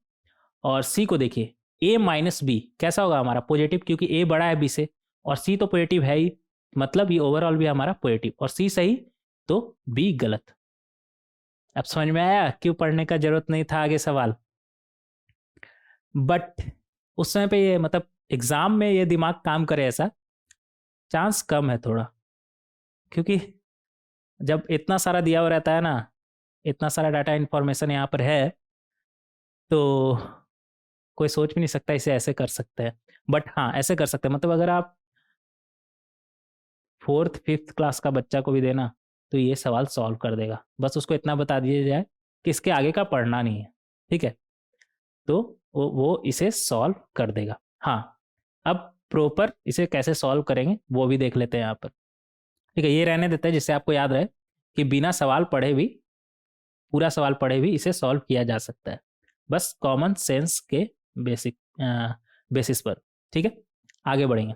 और c को देखिए, a - b कैसा होगा हमारा? पॉजिटिव, क्योंकि a बड़ा है b से, और c तो पॉजिटिव है ही, मतलब ये ओवरऑल भी हमारा पॉजिटिव, और c सही तो b गलत। अब समझ में आया क्यों पढ़ने का जरूरत नहीं था आगे सवाल? बट उस समय पे ये मतलब एग्जाम में ये दिमाग काम करे ऐसा चांस कम है थोड़ा, क्योंकि जब इतना सारा दिया हुआ रहता है ना, इतना सारा डाटा इंफॉर्मेशन यहाँ पर है, तो कोई सोच भी नहीं सकता इसे ऐसे कर सकते हैं। बट हाँ, ऐसे कर सकते हैं। मतलब अगर आप 4th 5th क्लास का बच्चा को भी देना तो ये सवाल सॉल्व कर देगा। बस उसको इतना बता दिया जाए कि इसके आगे का पढ़ना नहीं है, ठीक है, तो वो इसे सॉल्व कर देगा। हाँ, अब प्रॉपर इसे कैसे सॉल्व करेंगे वो भी देख लेते हैं यहाँ पर। ठीक है, ये रहने देते हैं जिससे आपको याद रहे कि बिना सवाल पढ़े भी, पूरा सवाल पढ़े भी इसे सॉल्व किया जा सकता है, बस कॉमन सेंस के बेसिक बेसिस पर। ठीक है, आगे बढ़ेंगे।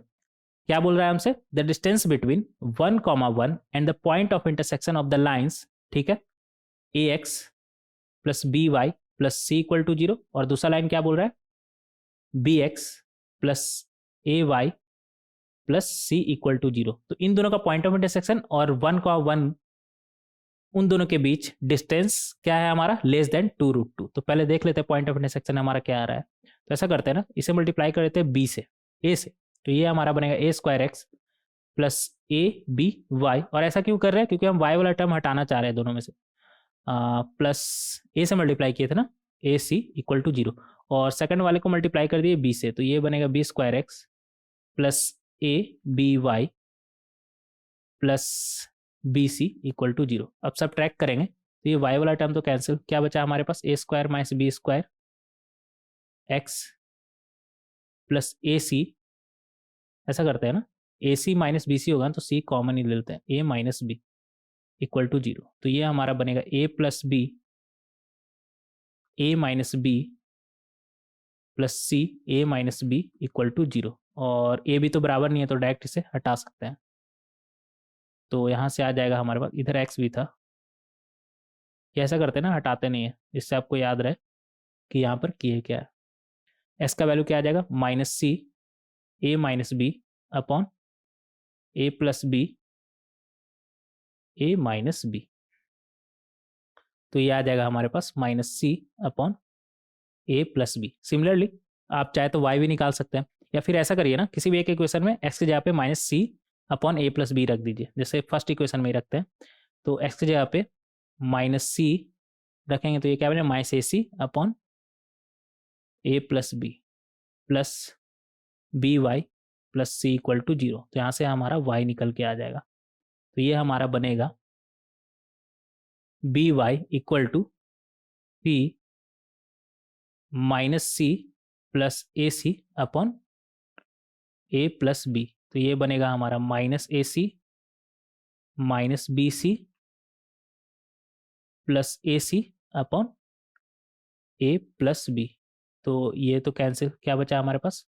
क्या बोल रहा है हमसे? The distance between 1,1 and the point of intersection of the lines, ठीक है, ए एक्स + बी वाई + सी = 0। और दूसरा लाइन क्या बोल रहा है? बी एक्स + ए वाई + सी = 0। तो इन दोनों का पॉइंट ऑफ इंटरसेक्शन और 1,1 उन दोनों के बीच डिस्टेंस क्या है हमारा? Less than 2√2। तो पहले देख लेते हैं पॉइंट ऑफ इंटरसेक्शन हमारा क्या आ रहा है। तो ऐसा करते हैं ना, इसे मल्टीप्लाई कर देते हैं बी से, ए से। तो ये हमारा बनेगा a² x + ab y। और ऐसा क्यों कर रहे हैं? क्योंकि हम y वाला टर्म हटाना चाह रहे हैं दोनों में से। प्लस ए से मल्टीप्लाई किए थे ना, ac = 0, और सेकंड वाले को मल्टीप्लाई कर दिए b से, तो ये बनेगा b² x + aby + bc = 0। अब सब ट्रैक करेंगे तो ये y वाला टर्म तो कैंसिल, क्या बचा हमारे पास? a² - b² x + ac। ऐसा करते हैं ना, ac - bc होगा ना, तो c कॉमन ही ले लेते हैं, a - b, इक्वल टू 0। तो ये हमारा बनेगा a plus B, a minus B plus C, a minus B equal to 0। और a भी तो बराबर नहीं है, तो डायरेक्ट इसे हटा सकते हैं। तो यहाँ से आ जाएगा हमारे पास, इधर x भी था, ये ऐसा करते हैं ना, हटाते नहीं है, इससे आपको याद रहे कि यहाँ पर किए क्या है। s का वैल्यू क्या आ जाएगा, minus C a minus B upon a plus B a minus B. तो ये आ जाएगा हमारे पास minus C upon a plus B. Similarly आप चाहे तो y भी निकाल सकते हैं, या फिर ऐसा करिए ना, किसी भी एक इक्वेशन में x की जगह पे minus C upon a plus B रख दीजिए। जैसे फर्स्ट इक्वेशन में ही रखते हैं, तो x की जगह पे माइनस सी रखेंगे तो ये क्या बनेगा, minus A C upon a plus B plus B Y plus C equal to 0। तो यहाँ से हमारा y निकल के आ जाएगा। तो ये हमारा बनेगा B Y equal to P minus C plus A C upon A plus B. तो ये बनेगा हमारा minus A C minus B C plus A C upon A plus B. तो ये तो कैंसिल, क्या बचा हमारे पास,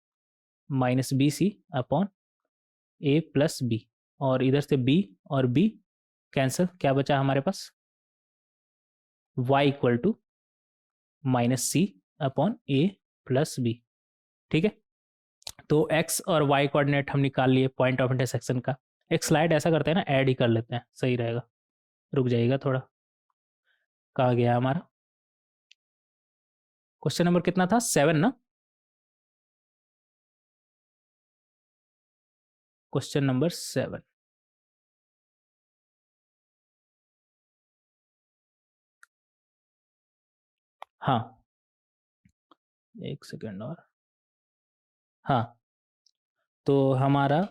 minus B C upon A plus B, और इधर से बी और बी कैंसिल, क्या बचा हमारे पास, y equal to minus C upon A plus B. ठीक है, तो x और y कोऑर्डिनेट हम निकाल लिए पॉइंट ऑफ इंटरसेक्शन का। एक स्लाइड ऐसा करते हैं ना, ऐड ही कर लेते हैं, सही रहेगा। रुक जाइएगा थोड़ा, कहाँ गया हमारा क्वेश्चन नंबर, कितना था, 7 ना, क्वेश्चन नंबर 7। हाँ, एक सेकेंड और, हाँ, तो हमारा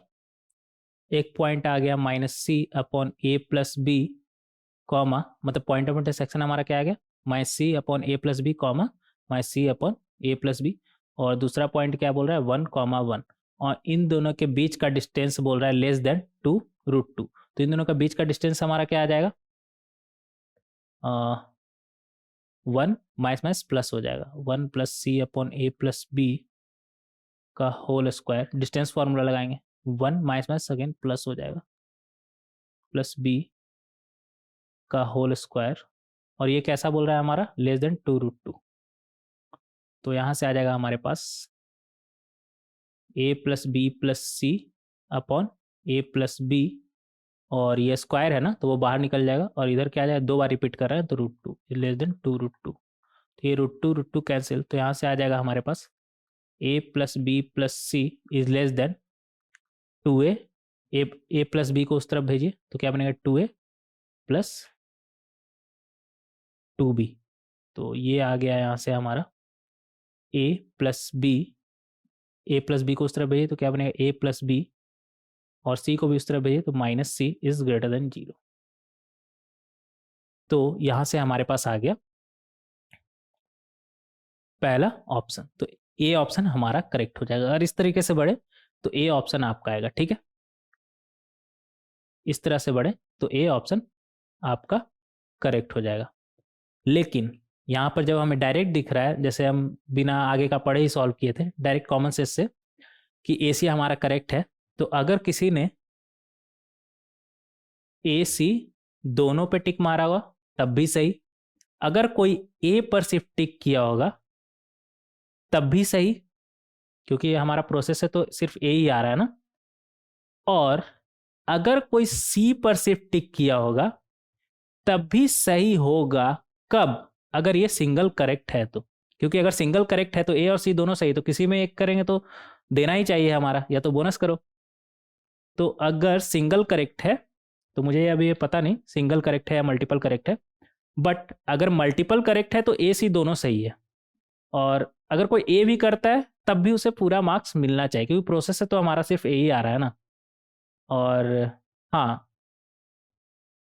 एक पॉइंट आ गया minus C upon A plus B comma, मतलब पॉइंट ऑफ इंटरसेक्शन हमारा क्या आ गया, minus C upon A plus B comma minus C upon A plus B. और दूसरा पॉइंट क्या बोल रहा है, 1,1, और इन दोनों के बीच का डिस्टेंस बोल रहा है लेस देन 2√2। तो इन दोनों का बीच का डिस्टेंस हमारा क्या आ जाएगा, 1 माइनस माइनस प्लस हो जाएगा, 1 plus C upon A plus B का होल स्क्वायर, डिस्टेंस फॉर्मूला लगाएंगे, 1 माइनस माइनस अगेन प्लस हो जाएगा, प्लस बी का होल स्क्वायर, और ये कैसा बोल रहा है हमारा, लेस देन 2√2। तो यहाँ से आ जाएगा हमारे पास a plus B plus C upon A plus B, और ये स्क्वायर है ना तो वो बाहर निकल जाएगा, और इधर क्या आ जाएगा, 2 बार रिपीट कर रहे हैं तो √2 लेस देन 2√2। तो ये √2 कैंसिल, तो यहाँ से आ जाएगा हमारे पास a plus B plus C is less than 2a, A plus B को उस तरफ भेजिए तो क्या बनेगा, 2a प्लस 2b। तो ये आ गया यहाँ से हमारा a plus B, A plus B को उस तरफ भेजिए तो क्या बनेगा, a प्लस बी, और c को भी उस तरफ भेजिए तो minus C is greater than 0। तो यहाँ से हमारे पास आ गया पहला ऑप्शन। तो ए ऑप्शन हमारा करेक्ट हो जाएगा। अगर इस तरीके से बढ़े तो ए ऑप्शन आपका आएगा। ठीक है, इस तरह से बढ़े तो ए ऑप्शन आपका करेक्ट हो जाएगा। लेकिन यहाँ पर जब हमें डायरेक्ट दिख रहा है, जैसे हम बिना आगे का पढ़े ही सॉल्व किए थे डायरेक्ट कॉमन सेंस से कि ए सी हमारा करेक्ट है, तो अगर किसी ने ए सी दोनों पे टिक मारा होगा तब भी सही, अगर कोई ए पर सिर्फ टिक किया होगा तब भी सही, क्योंकि ये हमारा प्रोसेस है तो सिर्फ ए ही आ रहा है ना। और अगर कोई सी पर सिर्फ टिक किया होगा तब भी सही होगा। कब, अगर ये सिंगल करेक्ट है तो, क्योंकि अगर सिंगल करेक्ट है तो ए और सी दोनों सही, तो किसी में एक करेंगे तो देना ही चाहिए हमारा, या तो बोनस करो। तो अगर सिंगल करेक्ट है तो मुझे अभी ये पता नहीं सिंगल करेक्ट है या मल्टीपल करेक्ट है, बट अगर मल्टीपल करेक्ट है तो ए सी दोनों सही है। और अगर कोई ए भी करता है तब भी उसे पूरा मार्क्स मिलना चाहिए, क्योंकि प्रोसेस से तो हमारा सिर्फ ए ही आ रहा है ना। और हाँ,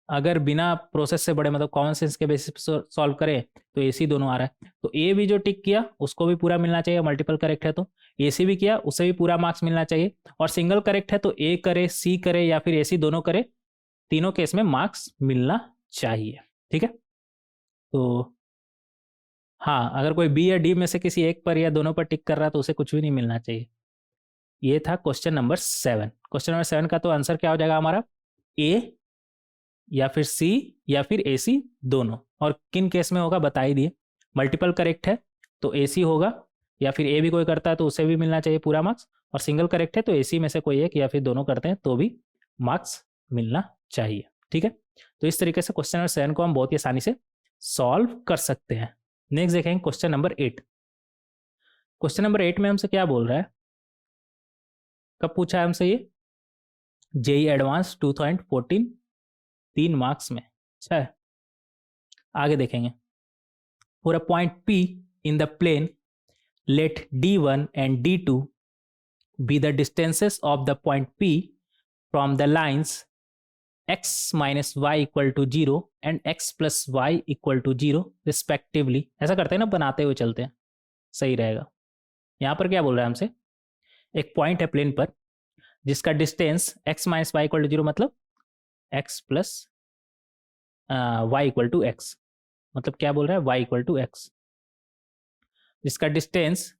अगर बिना प्रोसेस से बड़े मतलब कॉमन सेंस के बेसिस पे सॉल्व करें तो ए सी दोनों आ रहा है, तो ए भी जो टिक किया उसको भी पूरा मिलना चाहिए, मल्टीपल करेक्ट है तो ए सी भी किया उसे भी पूरा मार्क्स मिलना चाहिए। और सिंगल करेक्ट है तो ए करे सी करे या फिर ए सी दोनों करे तीनों केस में मार्क्स मिलना चाहिए, ठीक है। तो हाँ, अगर कोई बी या डी में से किसी एक पर या दोनों पर टिक कर रहा है तो उसे कुछ भी नहीं मिलना चाहिए। ये था क्वेश्चन नंबर 7। क्वेश्चन नंबर 7 का तो आंसर क्या हो जाएगा हमारा, ए या फिर सी या फिर ए सी दोनों। और किन केस में होगा बता ही दिए, मल्टीपल करेक्ट है तो ए सी होगा, या फिर ए भी कोई करता है तो उसे भी मिलना चाहिए पूरा मार्क्स, और सिंगल करेक्ट है तो ए सी में से कोई एक या फिर दोनों करते हैं तो भी मार्क्स मिलना चाहिए, ठीक है। तो इस तरीके से क्वेश्चन नंबर 7 को हम बहुत ही आसानी से सॉल्व कर सकते हैं। नेक्स्ट देखेंगे क्वेश्चन नंबर 8। क्वेश्चन नंबर 8 में हमसे क्या बोल रहा है, कब पूछा है हमसे ये, जेई एडवांस 2014 3 मार्क्स में। अच्छा है, आगे देखेंगे। For a point P in the plane let d1 and d2 be the distances of the point p from the lines x minus y equal to 0 and x plus y equal to 0 respectively। ऐसा करते हैं ना, बनाते हुए चलते हैं, सही रहेगा। यहाँ पर क्या बोल रहा है हमसे, एक पॉइंट है प्लेन पर जिसका distance x minus y equal to 0 मतलब x plus Y equal to x, मतलब क्या बोल रहा है, y इक्वल टू एक्स, जिसका distance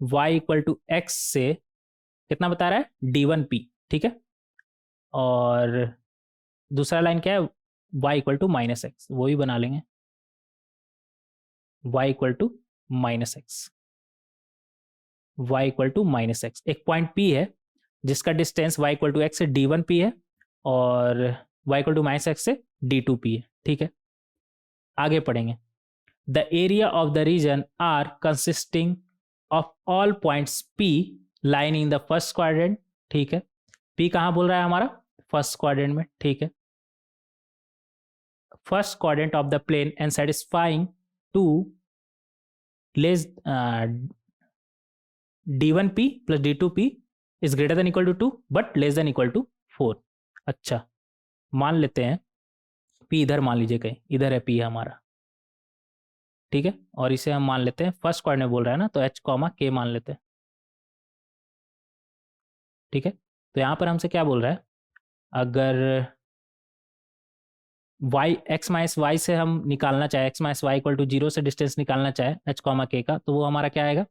y equal to x से कितना बता रहा है, d1p, ठीक है। और दूसरा लाइन क्या है, y equal to minus x, वो भी बना लेंगे, y equal to minus x, y equal to minus x. एक पॉइंट p है जिसका distance y equal to x से d1p है और y equal to minus x से d2p है, ठीक है। आगे पढ़ेंगे। The area of the region are consisting of all points p lying in the first quadrant, ठीक है। p कहाँ बोल रहा है हमारा, फर्स्ट क्वाड्रेंट में, ठीक है। First quadrant of the plane and satisfying two less d1p plus d2p is greater than equal to 2 but less than equal to 4। अच्छा, मान लेते हैं p इधर मान लीजिए कहीं, इधर है p हमारा, ठीक है। और इसे हम मान लेते हैं फर्स्ट क्वाड्रेंट में बोल रहा है ना, तो h कॉमा k मान लेते हैं, ठीक है। तो यहाँ पर हमसे क्या बोल रहा है, अगर y x माइनस वाई से हम निकालना चाहे, x minus y equal to 0 से डिस्टेंस निकालना चाहे h कॉमा k का, तो वो हमारा क्या आएगा,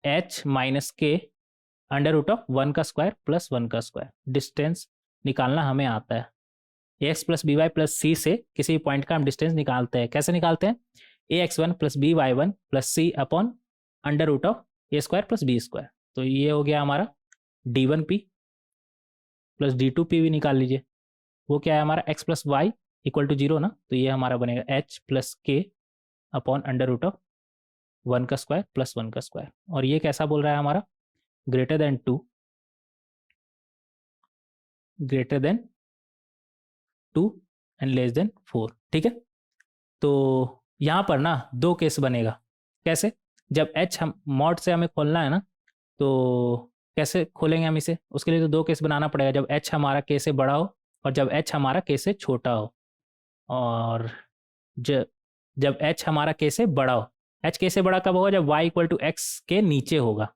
h माइनस के अंडर रूट ऑफ 1 का स्क्वायर प्लस 1 का स्क्वायर। डिस्टेंस निकालना हमें आता है, X plus B Y plus C से किसी पॉइंट का हम डिस्टेंस निकालते हैं। कैसे निकालते हैं, A X one plus B Y one plus C upon under root of A square plus B square. तो ये हो गया हमारा d1p प्लस d2p भी निकाल लीजिए, वो क्या है हमारा x plus Y equal to 0 ना, तो ये हमारा बनेगा h plus k upon under root of 1 का स्क्वायर प्लस 1 का स्क्वायर। और ये कैसा बोल रहा है हमारा, greater than 2, greater than 2 and less than 4, ठीक है। तो यहाँ पर ना दो केस बनेगा, कैसे, जब h हम मॉड से हमें खोलना है ना, तो कैसे खोलेंगे हम इसे, उसके लिए तो दो केस बनाना पड़ेगा, जब h हमारा k से बड़ा हो और जब h हमारा k से छोटा हो। और जब h हमारा k से बड़ा हो, h k से बड़ा कब होगा, जब y इक्वल टू एक्स के नीचे होगा।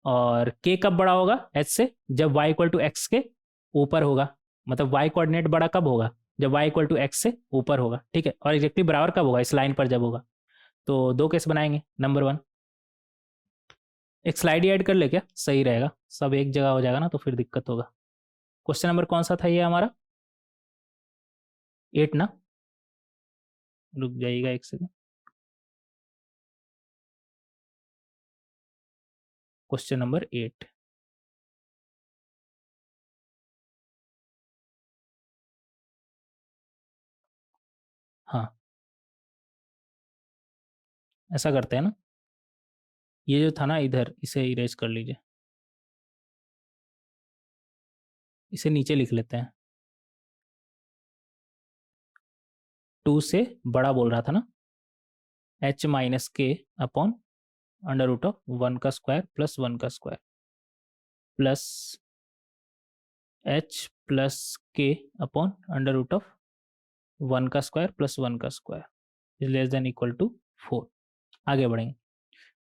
और k कब बड़ा होगा h से, जब y इक्वल टू एक्स के ऊपर होगा। मतलब y कोऑर्डिनेट बड़ा कब होगा, जब y इक्वल टू एक्स से ऊपर होगा, ठीक है। और एग्जैक्टली बराबर कब होगा, इस लाइन पर जब होगा। तो दो केस बनाएंगे। नंबर 1, एक स्लाइड ही ऐड कर ले क्या, सही रहेगा, सब एक जगह हो जाएगा ना तो फिर दिक्कत होगा। क्वेश्चन नंबर कौन सा था ये हमारा, 8 ना, रुक जाइएगा एक सेकंड। क्वेश्चन नंबर 8, हाँ ऐसा करते हैं ना, ये जो था ना इधर, इसे इरेज कर लीजिए, इसे नीचे लिख लेते हैं। 2 से बड़ा बोल रहा था ना, h minus k upon under root of 1 का स्क्वायर प्लस 1 का square plus h plus k upon under root of 1 का स्क्वायर प्लस 1 का square is less than equal to 4। आगे बढ़ेंगे।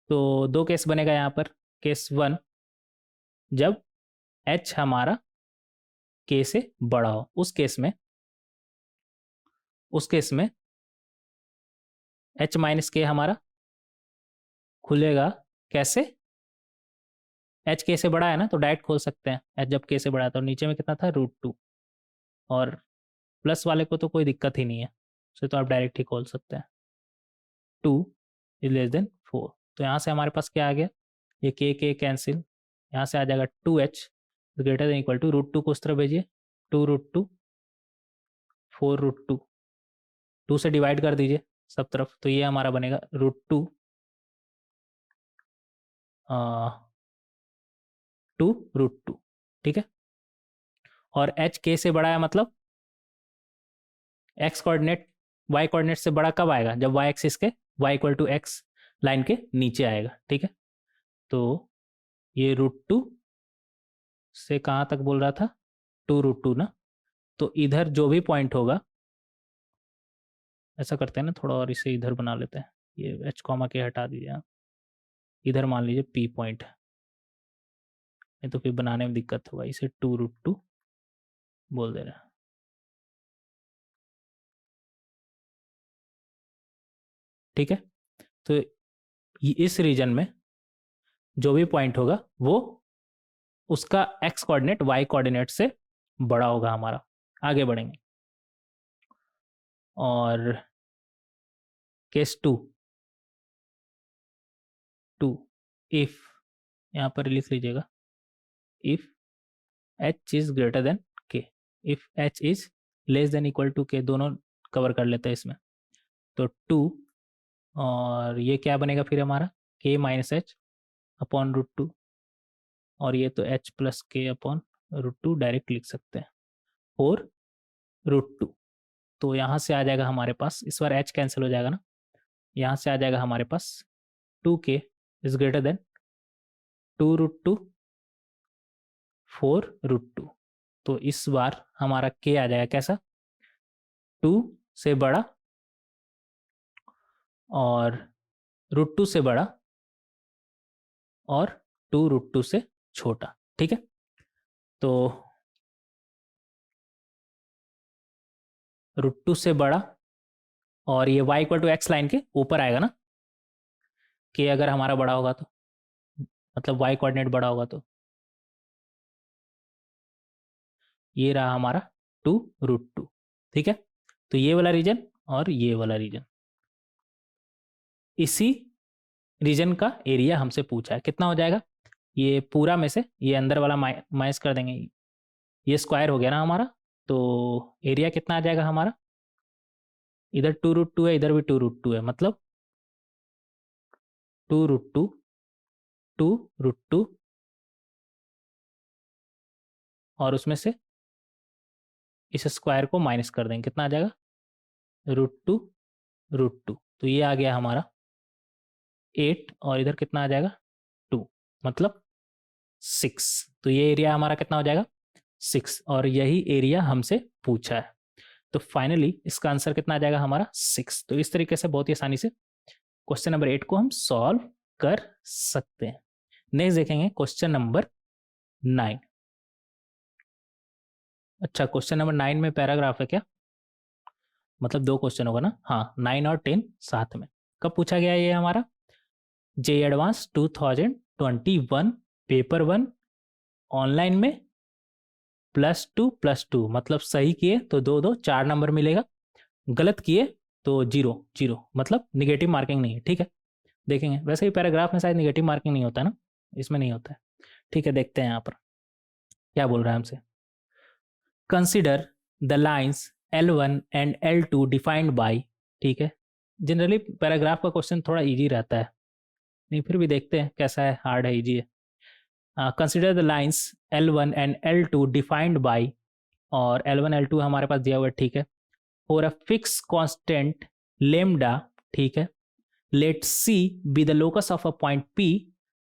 तो दो केस बनेगा यहाँ पर। केस 1, जब h हमारा के से बड़ा हो, उस केस में h माइनस के हमारा खुलेगा कैसे, h के से बड़ा है ना तो डायरेक्ट खोल सकते हैं, h जब के से बड़ा है तो नीचे में कितना था √2, और प्लस वाले को तो कोई दिक्कत ही नहीं है, उसे तो आप डायरेक्ट ही खोल सकते हैं, 2 इज लेस देन 4। तो यहाँ से हमारे पास क्या आ गया, ये के कैंसिल, यहाँ से आ जाएगा 2h greater than equal to √2 को उस तरफ भेजिए, 2√2 4√2, 2 से डिवाइड कर दीजिए सब तरफ, तो ये हमारा बनेगा √2 2√2, ठीक है। और h k से बड़ा है मतलब x कोऑर्डिनेट y कोऑर्डिनेट से बड़ा कब आएगा, जब y एक्सिस के y equal to x line के नीचे आएगा, ठीक है। तो ये √2 से कहाँ तक बोल रहा था, 2√2 ना, तो इधर जो भी पॉइंट होगा, ऐसा करते हैं ना थोड़ा और इसे इधर बना लेते हैं, ये h कॉमा के हटा दीजिए आप, इधर मान लीजिए p पॉइंट है, नहीं तो फिर बनाने में दिक्कत होगा, इसे 2√2 बोल दे रहे हैं, ठीक है। तो इस रीजन में जो भी पॉइंट होगा वो उसका x कोऑर्डिनेट y कोऑर्डिनेट से बड़ा होगा हमारा। आगे बढ़ेंगे, और केस 2 इफ, यहाँ पर लिख लीजिएगा, if h is greater than k, if h is less than equal to k, दोनों कवर कर लेते हैं इसमें, तो 2 और ये क्या बनेगा फिर हमारा k माइनस एच अपॉन √2, और ये तो h plus k upon √2 direct लिख सकते हैं, 4√2। तो यहाँ से आ जाएगा हमारे पास, इस बार h कैंसिल हो जाएगा ना, यहाँ से आ जाएगा हमारे पास 2k इज ग्रेटर देन 2√2 4√2। तो इस बार हमारा k आ जाएगा कैसा, 2 से बड़ा और √2 से बड़ा और 2√2 से छोटा, ठीक है। तो √2 से बड़ा, और ये y equal to x line के ऊपर आएगा ना, k अगर हमारा बड़ा होगा तो, मतलब y कोऑर्डिनेट बड़ा होगा तो ये रहा हमारा 2√2, ठीक है। तो ये वाला रीजन और ये वाला रीजन, इसी रीजन का एरिया हमसे पूछा है, कितना हो जाएगा, ये पूरा में से ये अंदर वाला माइनस कर देंगे, ये स्क्वायर हो गया ना हमारा, तो एरिया कितना आ जाएगा हमारा, इधर 2√2 है, इधर भी 2√2 है, मतलब 2√2 2√2 और उसमें से इस स्क्वायर को माइनस कर देंगे, कितना आ जाएगा √2 तो ये आ गया हमारा 8, और इधर कितना आ जाएगा 2, मतलब 6। तो ये एरिया हमारा कितना हो जाएगा 6, और यही एरिया हमसे पूछा है। तो फाइनली इसका आंसर कितना आ जाएगा हमारा 6। तो इस तरीके से बहुत ही आसानी से क्वेश्चन नंबर 8 को हम सॉल्व कर सकते हैं। नेक्स्ट देखेंगे क्वेश्चन नंबर 9। अच्छा, क्वेश्चन नंबर 9 में पैराग्राफ है क्या, मतलब 2 क्वेश्चन होगा ना, हाँ 9 और 10 साथ में। कब पूछा गया ये हमारा, जे एडवांस 2021 पेपर 1 ऑनलाइन में +2 मतलब सही किए तो 2 2 4 नंबर मिलेगा, गलत किए तो 0 0, मतलब निगेटिव मार्किंग नहीं है, ठीक है। देखेंगे, वैसे ही पैराग्राफ में शायद निगेटिव मार्किंग नहीं होता ना, इसमें नहीं होता है, ठीक है। देखते हैं यहाँ पर क्या बोल रहा है हमसे, consider the lines L1 and L2 defined by, ठीक है। जनरली पैराग्राफ का क्वेश्चन थोड़ा इजी रहता है, नहीं फिर भी देखते हैं कैसा है, हार्ड है इजी है। Consider the lines L1 and L2 defined by, और L1 L2 हमारे पास दिया हुआ है, ठीक है, for a fix constant lambda, ठीक है, late C be the locus of a point P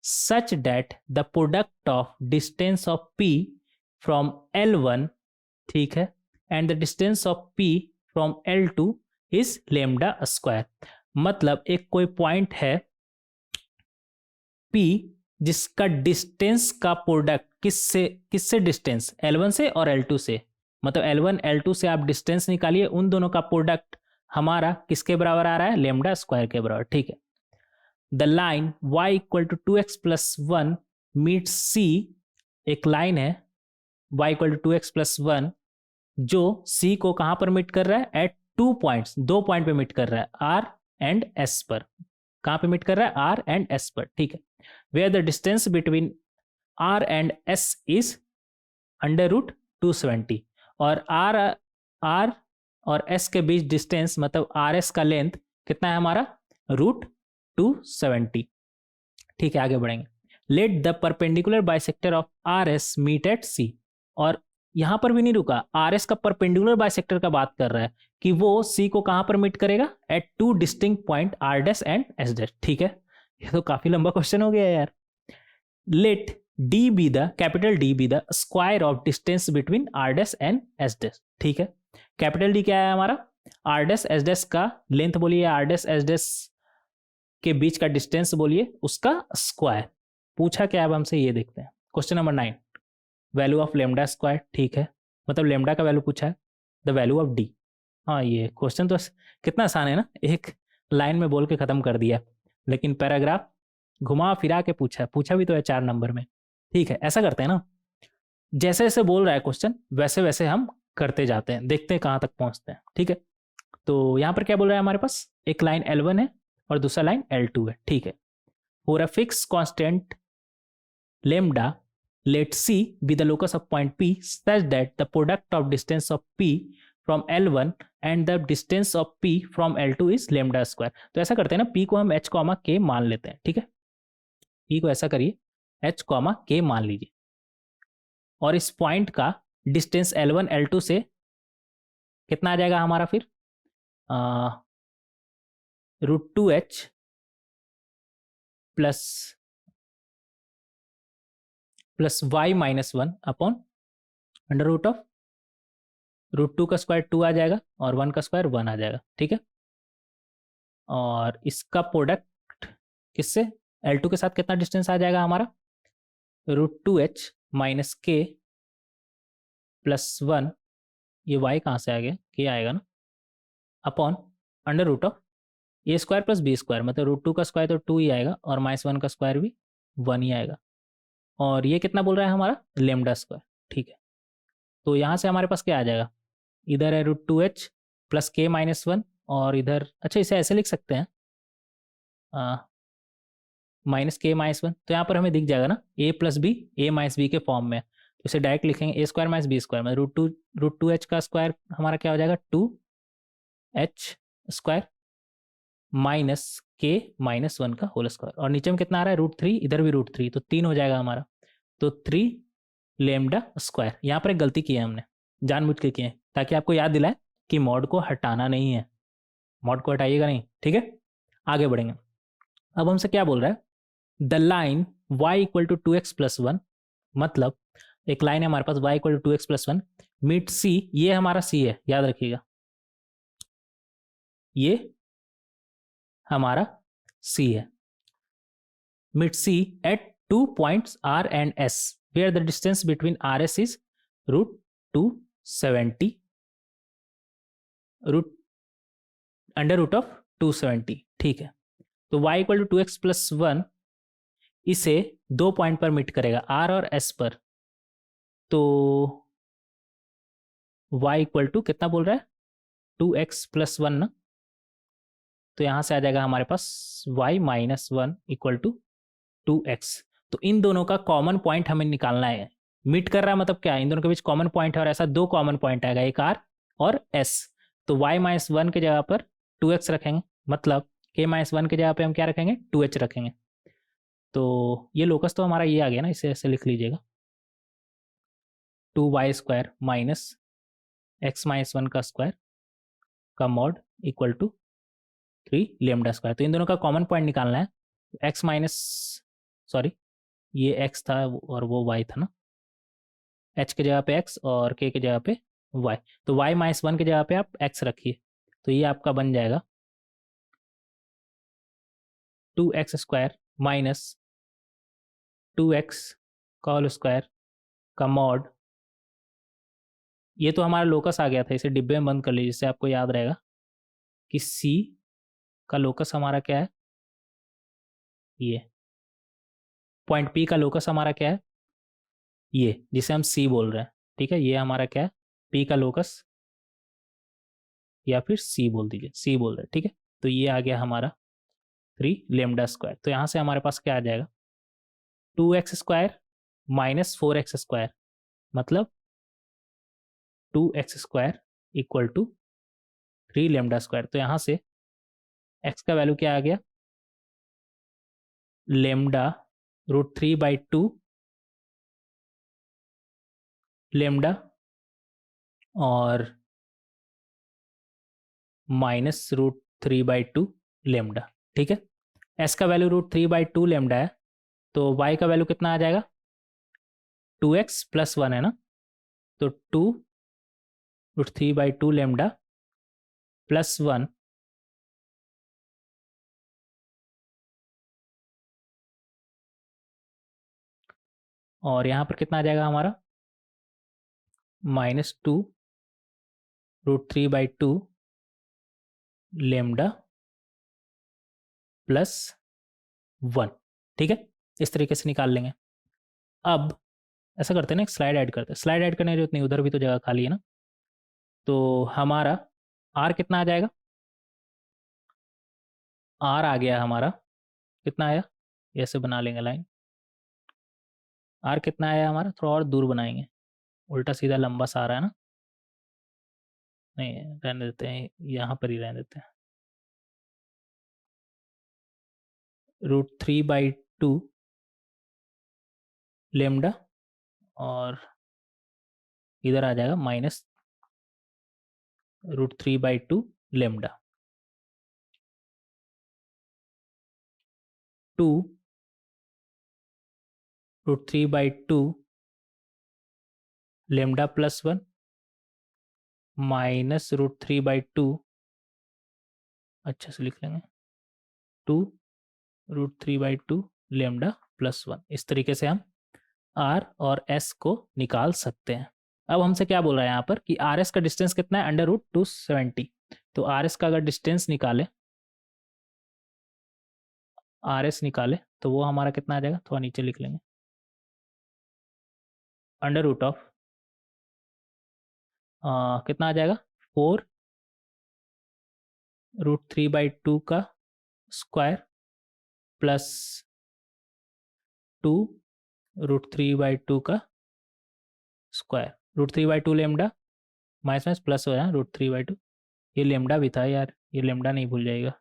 such that the product of distance of P from L1, ठीक है, and the distance of P from L2 is lambda square। मतलब एक कोई point है P जिसका distance का product किससे distance, L1 से और L2 से, मतलब L1 L2 से आप डिस्टेंस निकालिए, उन दोनों का प्रोडक्ट हमारा किसके बराबर आ रहा है, लेमडा स्क्वायर के बराबर, ठीक है। The line y equal to 2x plus 1 meet C, एक लाइन है y equal to 2x plus 1 जो C को कहां पर मीट कर रहा है, एट 2 पॉइंट्स, 2 पॉइंट पे मीट कर रहा है, R एंड S पर। कहां पे मीट कर रहा है, R एंड S पर, ठीक है। Where the distance between R and S is under root 270, और R और S के बीच डिस्टेंस मतलब RS का लेंथ कितना है हमारा, रूट 270, ठीक है। आगे बढ़ेंगे। Let the perpendicular bisector of RS meet at C, और यहां पर भी नहीं रुका, RS का परपेंडिकुलर बाइसेक्टर का बात कर रहा है कि वो C को कहां पर मीट करेगा, at 2 distinct point R dash and S dash, ठीक है। ये तो काफी लंबा क्वेश्चन हो गया यार। Let D be the capital D be the square of distance between R dash and S dash, ठीक है। कैपिटल D क्या है हमारा, R डैश S डैश का लेंथ बोलिए, R डैश S डैश के बीच का डिस्टेंस बोलिए, उसका स्क्वायर। पूछा क्या, अब हमसे ये देखते हैं। Question number 9, value of lambda square, ठीक है, मतलब लेमडा का वैल्यू पूछा है। द वैल्यू ऑफ डी, हाँ ये क्वेश्चन तो कितना आसान है ना, एक लाइन में बोल के खत्म कर दिया, लेकिन पैराग्राफ घुमा फिरा के पूछा भी तो है 4 नंबर में, ठीक है। ऐसा करते हैं ना, जैसे जैसे बोल रहा है क्वेश्चन वैसे वैसे हम करते जाते हैं, देखते हैं कहाँ तक पहुंचते हैं, ठीक है। तो यहाँ पर क्या बोल रहा है हमारे पास, एक लाइन L1 है और दूसरा लाइन L2 है, ठीक है। For a fix constant lambda, let C be the locus of point P such that the product of distance of P from L1 and the distance of P from L2 is lambda square। तो ऐसा करते हैं ना, P को हम H, K मान लेते हैं, ठीक है। P को ऐसा करिए, H, K मान लीजिए, और इस पॉइंट का डिस्टेंस L1 L2 से कितना आ जाएगा हमारा फिर, √2h plus y minus 1 upon under root of √2 का स्क्वायर 2 आ जाएगा और 1 का स्क्वायर 1 आ जाएगा, ठीक है। और इसका प्रोडक्ट किससे, L2 के साथ कितना डिस्टेंस आ जाएगा हमारा, √2h माइनस k प्लस 1, ये y कहाँ से आ गया, k आएगा ना, upon under root of A square plus B square, मतलब √2 का स्क्वायर तो 2 ही आएगा और -1 का स्क्वायर भी 1 ही आएगा, और ये कितना बोल रहा है हमारा, लेमडा स्क्वायर, ठीक है। तो यहाँ से हमारे पास क्या आ जाएगा, इधर है √2h प्लस k माइनस 1, और इधर, अच्छा इसे ऐसे लिख सकते हैं, माइनस k माइनस 1, तो यहाँ पर हमें दिख जाएगा ना a plus B, a minus b के फॉर्म में, तो इसे डायरेक्ट लिखेंगे a square minus b square, मतलब √2h का स्क्वायर हमारा क्या हो जाएगा, 2h square minus k minus 1 का होल स्क्वायर, और नीचे में कितना आ रहा है, √3, इधर भी √3, तो 3 हो जाएगा हमारा, तो 3 लेमडा स्क्वायर। यहाँ पर एक गलती की है हमने, जानबूझ के किए हैं, ताकि आपको याद दिलाए कि मॉड को हटाना नहीं है, मॉड को हटाइएगा नहीं, ठीक है। आगे बढ़ेंगे। अब हमसे क्या बोल रहा है, the line y equal to 2x plus 1, मतलब एक लाइन है हमारे पास y equal to 2x plus 1 meet C, ये हमारा C है, याद रखिएगा, ये हमारा C है, meet C at 2 points R and S where the distance between RS is √270, under root of 270, ठीक है। तो y equal to 2x plus 1 इसे 2 पॉइंट पर मीट करेगा, R और S पर, तो y इक्वल टू कितना बोल रहा है, 2x प्लस 1 ना, तो यहाँ से आ जाएगा हमारे पास y minus 1 equal to 2x। तो इन दोनों का कॉमन पॉइंट हमें निकालना है, मीट कर रहा है मतलब क्या है, इन दोनों के बीच कॉमन पॉइंट है, और ऐसा 2 कॉमन पॉइंट आएगा, एक R और S, तो y माइनस 1 के जगह पर 2x रखेंगे, मतलब k माइनस 1 के जगह पे हम क्या रखेंगे, 2h रखेंगे। तो ये लोकस तो हमारा ये आ गया ना, इसे ऐसे लिख लीजिएगा, 2y square minus x minus 1 का स्क्वायर का mod equal to 3 lambda square. तो इन दोनों का कॉमन पॉइंट निकालना है, x माइनस, सॉरी ये x था और वो y था ना, h के जगह पे x और k के जगह पे y, तो y माइनस 1 के जगह पे आप x रखिए, तो ये आपका बन जाएगा 2x स्क्वायर माइनस 2x का होल स्क्वायर का मॉड, ये तो हमारा लोकस आ गया था, इसे डिब्बे में बंद कर लीजिए, जिससे आपको याद रहेगा कि सी का लोकस हमारा क्या है, ये पॉइंट पी का लोकस हमारा क्या है, ये जिसे हम सी बोल रहे हैं, ठीक है। ये हमारा क्या है, पी का लोकस, या फिर सी बोल दीजिए, सी बोल रहे हैं, ठीक है। तो ये आ गया हमारा 3 λ²। तो यहाँ से हमारे पास क्या आ जाएगा, 2x² माइनस 4x², मतलब 2x² इक्वल टू 3 λ²। तो यहाँ से x का वैल्यू क्या आ गया, λ√3/2 लेमडा और -√3/2 लेमडा, ठीक है। s का वैल्यू √3/2 लेमडा है, तो y का वैल्यू कितना आ जाएगा, 2x + 1 है ना, तो 2√3/2 लेमडा प्लस 1 और यहाँ पर कितना आ जाएगा हमारा, -2√3/2 लेमडा प्लस 1, ठीक है। इस तरीके से निकाल लेंगे। अब ऐसा करते हैं ना, एक स्लाइड ऐड करते हैं, स्लाइड ऐड करने की जरूरत नहीं, उधर भी तो जगह खाली है ना। तो हमारा आर कितना आ जाएगा, आर आ गया हमारा, कितना आया, ऐसे बना लेंगे लाइन, आर कितना आया हमारा, थोड़ा और दूर बनाएंगे, उल्टा सीधा लंबा सा आ रहा है ना, नहीं रहने देते हैं, यहाँ पर ही रहने देते हैं, √3/2 लेमडा और इधर आ जाएगा -√3/2 लेमडा, 2√3/2 लेमडा प्लस 1 -√3/2, अच्छा से लिख लेंगे, 2√3/2 लेमडा प्लस 1। इस तरीके से हम आर और एस को निकाल सकते हैं। अब हमसे क्या बोल रहा है यहाँ पर कि आर एस का डिस्टेंस कितना है, √270। तो आर एस का अगर डिस्टेंस निकाले, आर एस निकाले तो वो हमारा कितना आ जाएगा, थोड़ा नीचे लिख लेंगे, √ कितना आ जाएगा, 4√3/2 का स्क्वायर प्लस 2√3/2 का स्क्वायर, √3/2 लेमडा माइनस प्लस हो जाए √3/2, ये लेमडा भी था यार, ये लेमडा नहीं भूल जाएगा,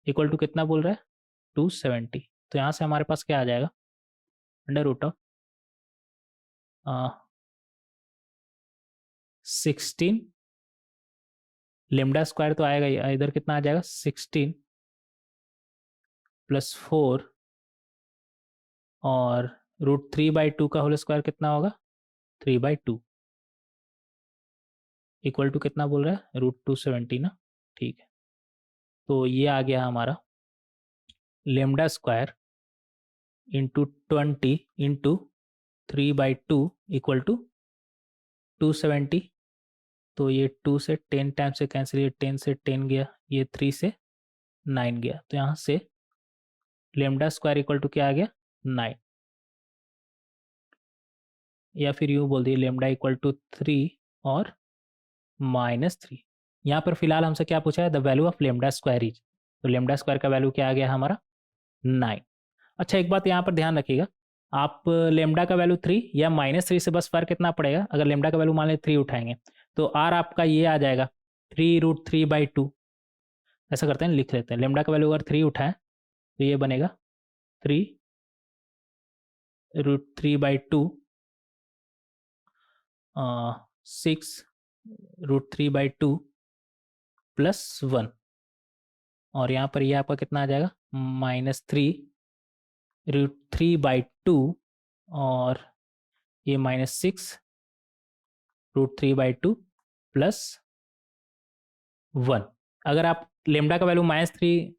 इक्वल टू कितना बोल रहा है, 270। तो यहाँ से हमारे पास क्या आ जाएगा, √ 16 लेमडा स्क्वायर तो आएगा ही, इधर कितना आ जाएगा, 16 + 4 और √3/2 का होल स्क्वायर कितना होगा, 3/2 इक्वल टू कितना बोल रहा है, √270 ना, ठीक है। तो ये आ गया हमारा λ² इंटू 20 इंटू 3/2 इक्वल टू 270। तो ये 2 से 10 टाइम से कैंसिल, ये 10 से 10 गया, ये 3 से 9 गया, तो यहाँ से λ² इक्वल टू क्या आ गया, 9, या फिर यूँ बोल दिए λ इक्वल टू 3 और -3। यहाँ पर फिलहाल हमसे क्या पूछा है, द वैल्यू ऑफ λ² इज, तो λ² का वैल्यू क्या आ गया हमारा, 9। अच्छा एक बात यहाँ पर ध्यान रखिएगा, आप लेमडा का वैल्यू 3 या -3 से बस फर्क कितना पड़ेगा, अगर लेमडा का वैल्यू मान लें 3 उठाएंगे तो आर आपका ये आ जाएगा 3√3/2। ऐसा करते हैं, लिख लेते हैं, लेमडा का वैल्यू अगर 3 उठाएं तो ये बनेगा 3√3/2 6√3/2 प्लस 1 और यहाँ पर ये आपका कितना आ जाएगा, -3√3/2 और ये -6√3/2 प्लस 1। अगर आप लेमडा का वैल्यू -3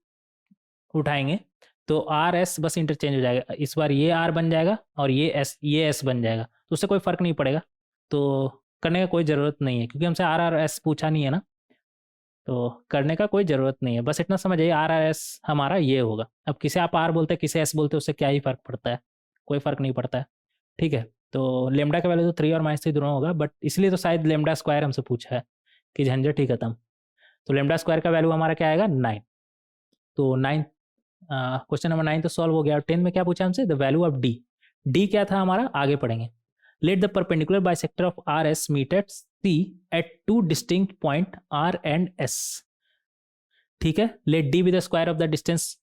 उठाएंगे तो आर एस बस इंटरचेंज हो जाएगा, इस बार ये आर बन जाएगा और ये एस बन जाएगा, तो उससे कोई फ़र्क नहीं पड़ेगा, तो करने का कोई ज़रूरत नहीं है क्योंकि हमसे आर आर एस पूछा नहीं है ना, तो करने का कोई ज़रूरत नहीं है। बस इतना समझिए आर आर एस हमारा ये होगा। अब किसे आप आर बोलते हैं किसे एस बोलते हैं उससे क्या ही फ़र्क पड़ता है, कोई फ़र्क नहीं पड़ता है। ठीक है, तो लेमडा का वैल्यू तो 3 और -3 दोनों होगा, बट इसलिए तो शायद लेमडा स्क्वायर हमसे पूछा है कि झंझट ही खत्म। तो लेमडा स्क्वायर का वैल्यू हमारा क्या आएगा 9। तो 9, क्वेश्चन नंबर 9 तो सॉल्व हो गया। और 10 में क्या पूछा हमसे, the value of D. D क्या था हमारा, आगे पढ़ेंगे। Let the perpendicular bisector of R S meet at C at 2 distinct point R and S. ठीक है, let D be the square of the distance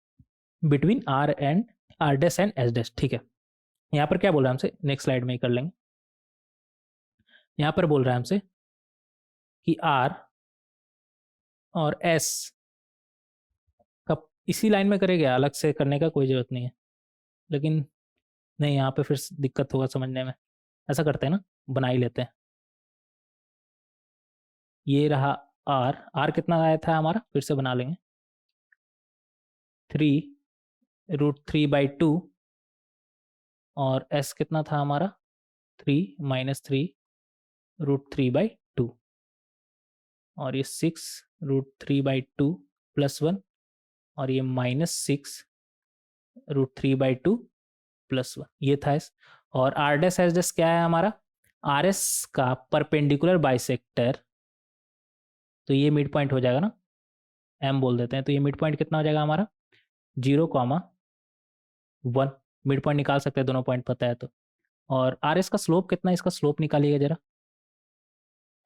between R dash and S dash. ठीक है, यहाँ पर क्या बोल रहा है हमसे, नेक्स्ट स्लाइड में ही कर लेंगे। यहाँ पर बोल रहा है हमसे कि आर और एस का इसी लाइन में करेगा, अलग से करने का कोई जरूरत नहीं है। लेकिन नहीं, यहाँ पे फिर दिक्कत होगा समझने में। ऐसा करते हैं ना, बना ही लेते हैं। ये रहा आर, आर कितना आया था हमारा, फिर से बना लेंगे, 3√3/2। और एस कितना था हमारा, 3 - 3√3/2। और ये 6√3/2 +1, और ये -6√3/2 +1, ये था एस। और आर डैश एस डैश क्या है हमारा, आर एस का परपेंडिकुलर बाइसेक्टर, तो ये मिड पॉइंट हो जाएगा ना, एम बोल देते हैं। तो ये मिड पॉइंट कितना हो जाएगा हमारा, 0,1। मिड पॉइंट निकाल सकते हैं, दोनों पॉइंट पता है तो। और आर एस का स्लोप कितना है, इसका स्लोप निकालिएगा जरा।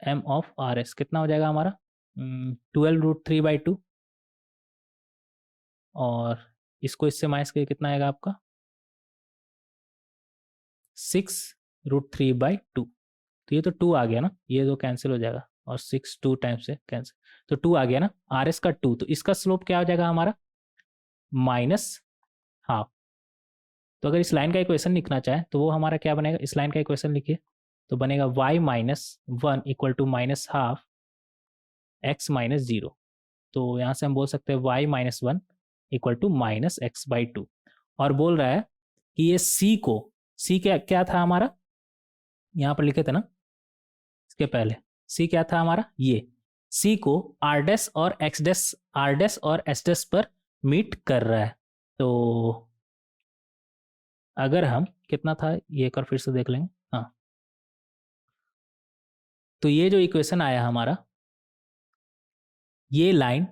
एम ऑफ आर एस कितना हो जाएगा हमारा, 12√3/2। और इसको इससे माइनस करके कितना आएगा आपका, 6√3/2। तो ये तो 2 आ गया ना, ये तो कैंसिल हो जाएगा, और 6 2 टाइम्स से कैंसिल, तो 2 आ गया ना। आर एस का 2, तो इसका स्लोप क्या हो जाएगा हमारा, -12। तो अगर इस लाइन का इक्वेशन लिखना चाहे तो वो हमारा क्या बनेगा, इस लाइन का इक्वेशन लिखिए तो बनेगा y-1 = -12 x - 0। तो यहाँ से हम बोल सकते हैं y-1 = -x/2। और बोल रहा है कि ये c को, c क्या क्या था हमारा, यहाँ पर लिखे थे ना इसके पहले, c क्या था हमारा, ये c को r डैश और x डैश, r डैश और s डैश पर मीट कर रहा है। तो अगर हम, कितना था ये, एक बार फिर से देख लेंगे। हाँ, तो ये जो इक्वेशन आया हमारा, ये लाइन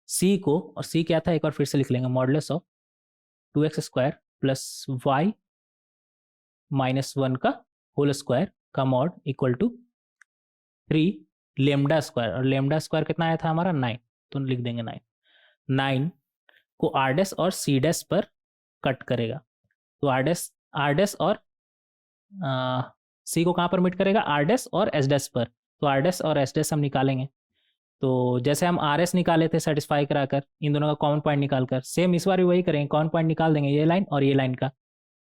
c को, और c क्या था एक बार फिर से लिख लेंगे, modulus of 2x² plus y -1 का होल स्क्वायर का mod equal to 3 lambda square. और लेमडा स्क्वायर कितना आया था हमारा, 9, तो लिख देंगे 9। 9 को आर डैश और सी डैश पर कट करेगा। तो आर डैश और सी को कहाँ पर मीट करेगा, आर डैश और एस डैश पर। तो आर डैश और एस डैश हम निकालेंगे। तो जैसे हम आर एस निकाले थे सेटिस्फाई कराकर, इन दोनों का कॉमन पॉइंट निकालकर, सेम इस बार भी वही करेंगे, कॉमन पॉइंट निकाल देंगे, ये लाइन और ये लाइन का।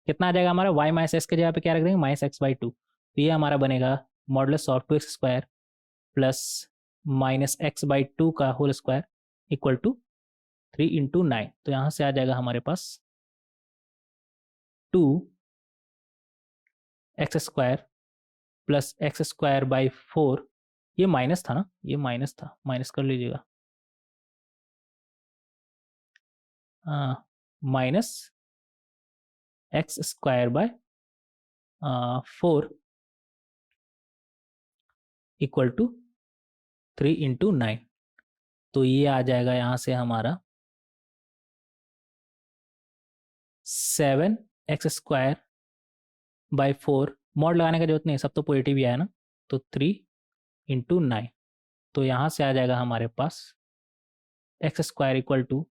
कितना आ जाएगा हमारा, y - x के जगह पे क्या रख देंगे, -x/2। तो ये हमारा बनेगा modulus of 2x² plus -x/2 का होल स्क्वायर इक्वल टू 3 × 9। तो यहाँ से आ जाएगा हमारे पास 2x² प्लस x²/4। ये माइनस था ना, ये माइनस था, माइनस कर लीजिएगा, -x²/4 इक्वल टू 3 × 9। तो ये आ जाएगा यहाँ से हमारा 7x²/4। मॉड लगाने का जरूरत नहीं, सब तो पॉजिटिव ही आया ना। तो 3 × 9, तो यहाँ से आ जाएगा हमारे पास x² इक्वल टू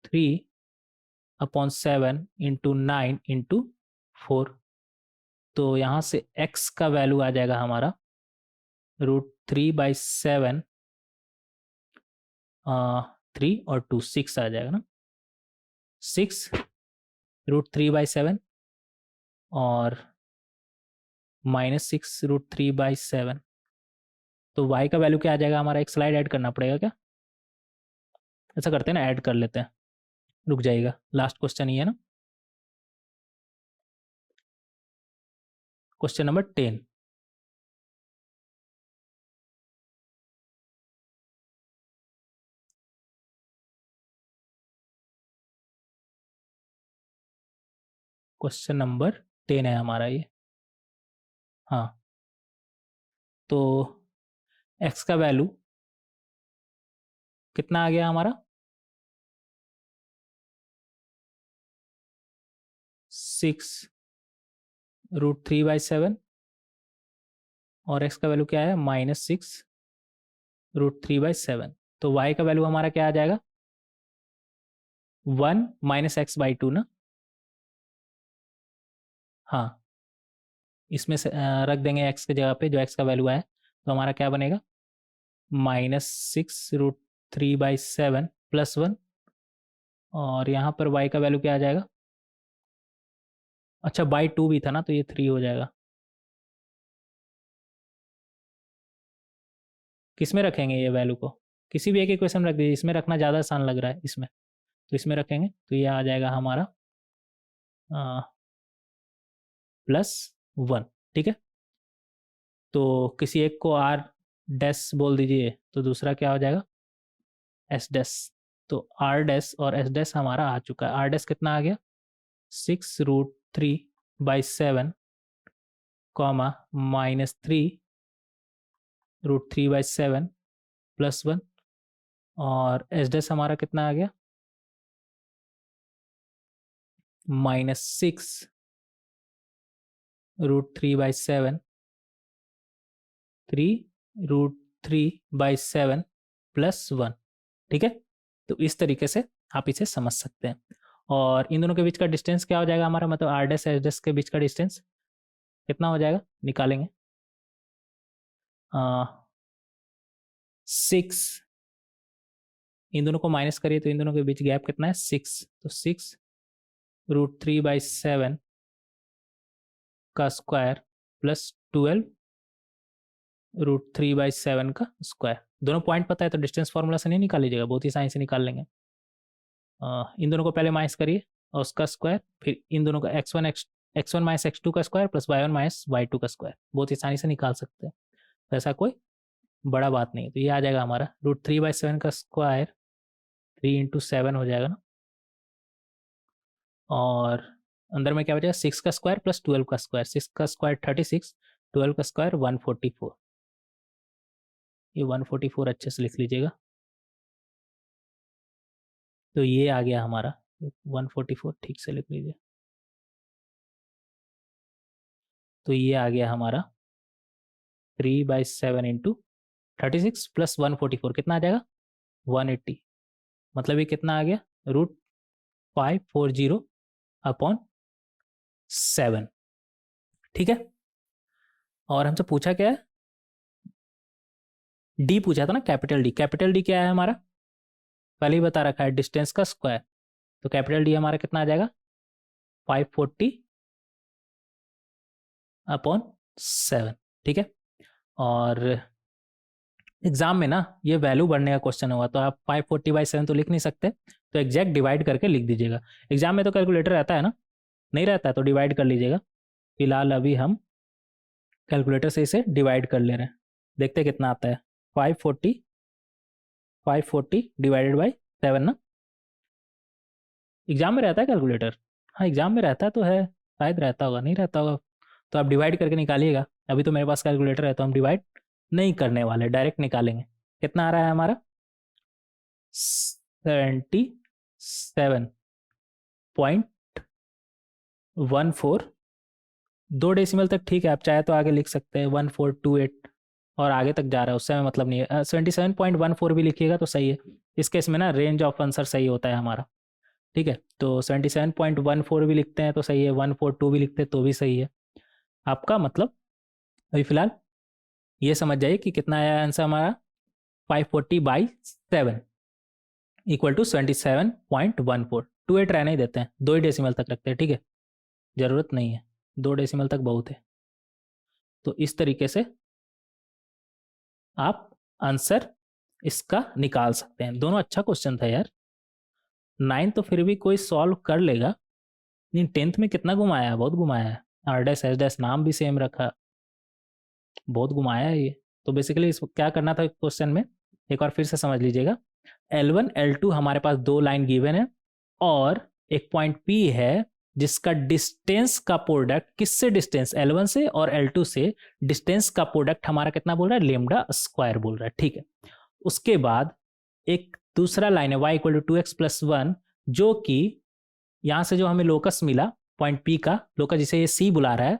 3/7 × 9 × 4। तो यहाँ से x का वैल्यू आ जाएगा हमारा √3/7, 3 और 2 6 आ जाएगा ना, 6√3/7 और -6√3/7। तो y का वैल्यू क्या आ जाएगा हमारा, एक स्लाइड ऐड करना पड़ेगा क्या, ऐसा करते हैं ना, ऐड कर लेते हैं, रुक जाइएगा, लास्ट क्वेश्चन ही है ना। Question number 10। क्वेश्चन नंबर 10 है हमारा ये। हाँ, तो x का वैल्यू कितना आ गया हमारा? 6√3/7 और x का वैल्यू क्या है? -6√3/7। तो y का वैल्यू हमारा क्या आ जाएगा? 1 - x/2 ना। हाँ, इसमें से रख देंगे x की जगह पे जो x का वैल्यू आया, तो हमारा क्या बनेगा? -6√3/7 +1 और यहाँ पर y का वैल्यू क्या आ जाएगा? अच्छा, बाई 2 भी था ना, तो ये 3 हो जाएगा। किस में रखेंगे ये वैल्यू को? किसी भी एक इक्वेशन में रख दीजिए, इसमें रखना ज़्यादा आसान लग रहा है इसमें, तो इसमें रखेंगे तो ये आ जाएगा हमारा +1। ठीक है, तो किसी एक को r डैश बोल दीजिए, तो दूसरा क्या हो जाएगा? s dash. तो r डैश और s डैश हमारा आ चुका है। r डैश कितना आ गया? 6√3/7 कॉमा -3√3/7 +1 और s डैश हमारा कितना आ गया? -6√3/7 3√3/7 +1। ठीक है, तो इस तरीके से आप इसे समझ सकते हैं। और इन दोनों के बीच का डिस्टेंस क्या हो जाएगा हमारा? मतलब r डैश s डैश के बीच का डिस्टेंस कितना हो जाएगा? निकालेंगे। 6, इन दोनों को माइनस करिए तो इन दोनों के बीच गैप कितना है? 6। तो 6√3/7 का स्क्वायर +12√3/7 का स्क्वायर। दोनों पॉइंट पता है तो डिस्टेंस फार्मूला से नहीं निकाल लीजिएगा, बहुत ही आसानी से निकाल लेंगे। इन दोनों को पहले माइनस करिए और उसका स्क्वायर, फिर इन दोनों का x1 - x2 का स्क्वायर + y1 - y2 का स्क्वायर, बहुत ही आसानी से निकाल सकते हैं। तो ऐसा कोई बड़ा बात नहीं है। तो ये आ जाएगा हमारा √3/7 का स्क्वायर 3 × 7 हो जाएगा ना, और अंदर में क्या बचेगा? 6 का स्क्वायर + 12 का स्क्वायर। 6 का स्क्वायर 36, 12 का स्क्वायर 144। ये 144 अच्छे से लिख लीजिएगा। तो ये आ गया हमारा 144, ठीक से लिख लीजिए। तो ये आ गया हमारा 3/7 × 36 + 144 कितना आ जाएगा? 180। मतलब ये कितना आ गया? √540/7। ठीक है, और हमसे पूछा क्या है? डी पूछा था ना, कैपिटल डी। कैपिटल डी क्या है हमारा? पहले ही बता रखा है, डिस्टेंस का स्क्वायर। तो कैपिटल डी हमारा कितना आ जाएगा? 540/7। ठीक है, और एग्जाम में ना ये वैल्यू बढ़ने का क्वेश्चन होगा, तो आप 540/7 तो लिख नहीं सकते, तो एग्जैक्ट डिवाइड करके लिख दीजिएगा। एग्जाम में तो कैलकुलेटर रहता है ना, नहीं रहता है तो डिवाइड कर लीजिएगा। फिलहाल अभी हम कैलकुलेटर से इसे डिवाइड कर ले रहे हैं, देखते हैं कितना आता है। 540 डिवाइडेड बाई 7 ना। एग्जाम में रहता है कैलकुलेटर? हाँ, एग्जाम में रहता तो है, शायद रहता होगा, नहीं रहता होगा तो आप डिवाइड करके निकालिएगा। अभी तो मेरे पास कैलकुलेटर है तो हम डिवाइड नहीं करने वाले, डायरेक्ट निकालेंगे। कितना आ रहा है हमारा? 77.14। 2 डेसिमल तक ठीक है, आप चाहे तो आगे लिख सकते हैं 1428, और आगे तक जा रहा है उससे हमें मतलब नहीं है। 77.14 भी लिखिएगा तो सही है। इस केस में ना रेंज ऑफ आंसर सही होता है हमारा। ठीक है, तो 77.14 भी लिखते हैं तो सही है, 142 भी लिखते हैं तो भी सही है आपका। मतलब अभी फिलहाल ये समझ जाइए कि कितना आया आंसर हमारा। 540/7 इक्वल टू 77.14। 28 रहने ही देते हैं, 2 ही डेसिमल तक रखते हैं। ठीक है, ज़रूरत नहीं है, 2 डेसिमल तक बहुत है। तो इस तरीके से आप आंसर इसका निकाल सकते हैं। दोनों अच्छा क्वेश्चन था यार। 9 तो फिर भी कोई सॉल्व कर लेगा, लेकिन 10th में कितना घुमाया है? बहुत घुमाया है। आर डैश एस डैश नाम भी सेम रखा, बहुत घुमाया है ये। तो बेसिकली इसको क्या करना था क्वेश्चन में, एक बार फिर से समझ लीजिएगा। L1 L2 हमारे पास दो लाइन गिवन है और एक पॉइंट P है जिसका डिस्टेंस का प्रोडक्ट, किससे डिस्टेंस, L1 से और L2 से डिस्टेंस का प्रोडक्ट हमारा कितना बोल रहा है, लेमडा स्क्वायर बोल रहा है, ठीक है। उसके बाद एक दूसरा लाइन है y इक्वल टू 2x+1, जो कि यहां से जो हमें लोकस मिला पॉइंट P का लोकस, जिसे ये C बुला रहा है,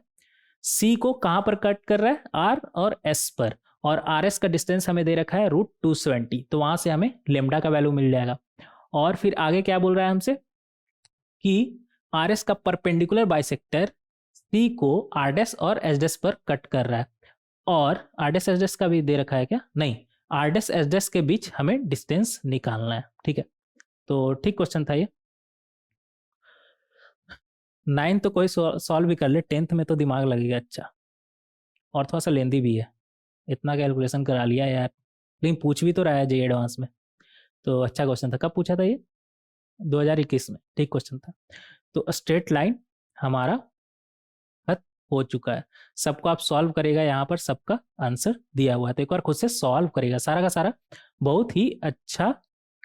C को कहां पर कट कर रहा है, R और S पर, और आर एस का डिस्टेंस हमें दे रखा है √270, तो वहां से हमें लेमडा का वैल्यू मिल जाएगा। और फिर आगे क्या बोल रहा है हमसे कि आर एस का परपेंडिकुलर बाइसेक्टर सी को आर डैश और एस डैश पर कट कर रहा है, और आर डैश एस डैश का भी दे रखा है क्या, नहीं, आर डैश एस डैश के बीच हमें डिस्टेंस निकालना है, ठीक है। तो ठीक क्वेश्चन था ये। 9 तो कोई सॉल्व भी कर ले, 10th में तो दिमाग लगेगा अच्छा, और थोड़ा सा लेंदी भी है, इतना कैलकुलेशन करा लिया यार, लेकिन पूछ भी तो रहा है जे एडवांस में, तो अच्छा क्वेश्चन था। कब पूछा था ये, 2021 में, ठीक क्वेश्चन था। तो स्ट्रेट लाइन हमारा खत्म हो चुका है, सबको आप सॉल्व करेगा, यहाँ पर सबका आंसर दिया हुआ है, तो एक बार खुद से सॉल्व करेगा सारा का सारा, बहुत ही अच्छा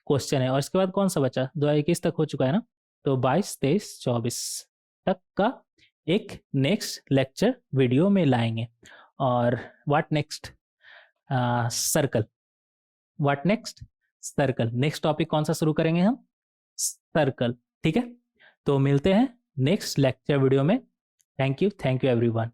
क्वेश्चन है। और इसके बाद कौन सा बचा, 2021 तक हो चुका है ना, तो 22, 23, 24 तक का एक नेक्स्ट लेक्चर वीडियो में लाएंगे। और what next, circle, what next, circle, next topic कौन सा शुरू करेंगे हम, सर्कल, ठीक है। तो मिलते हैं नेक्स्ट लेक्चर वीडियो में। Thank you everyone.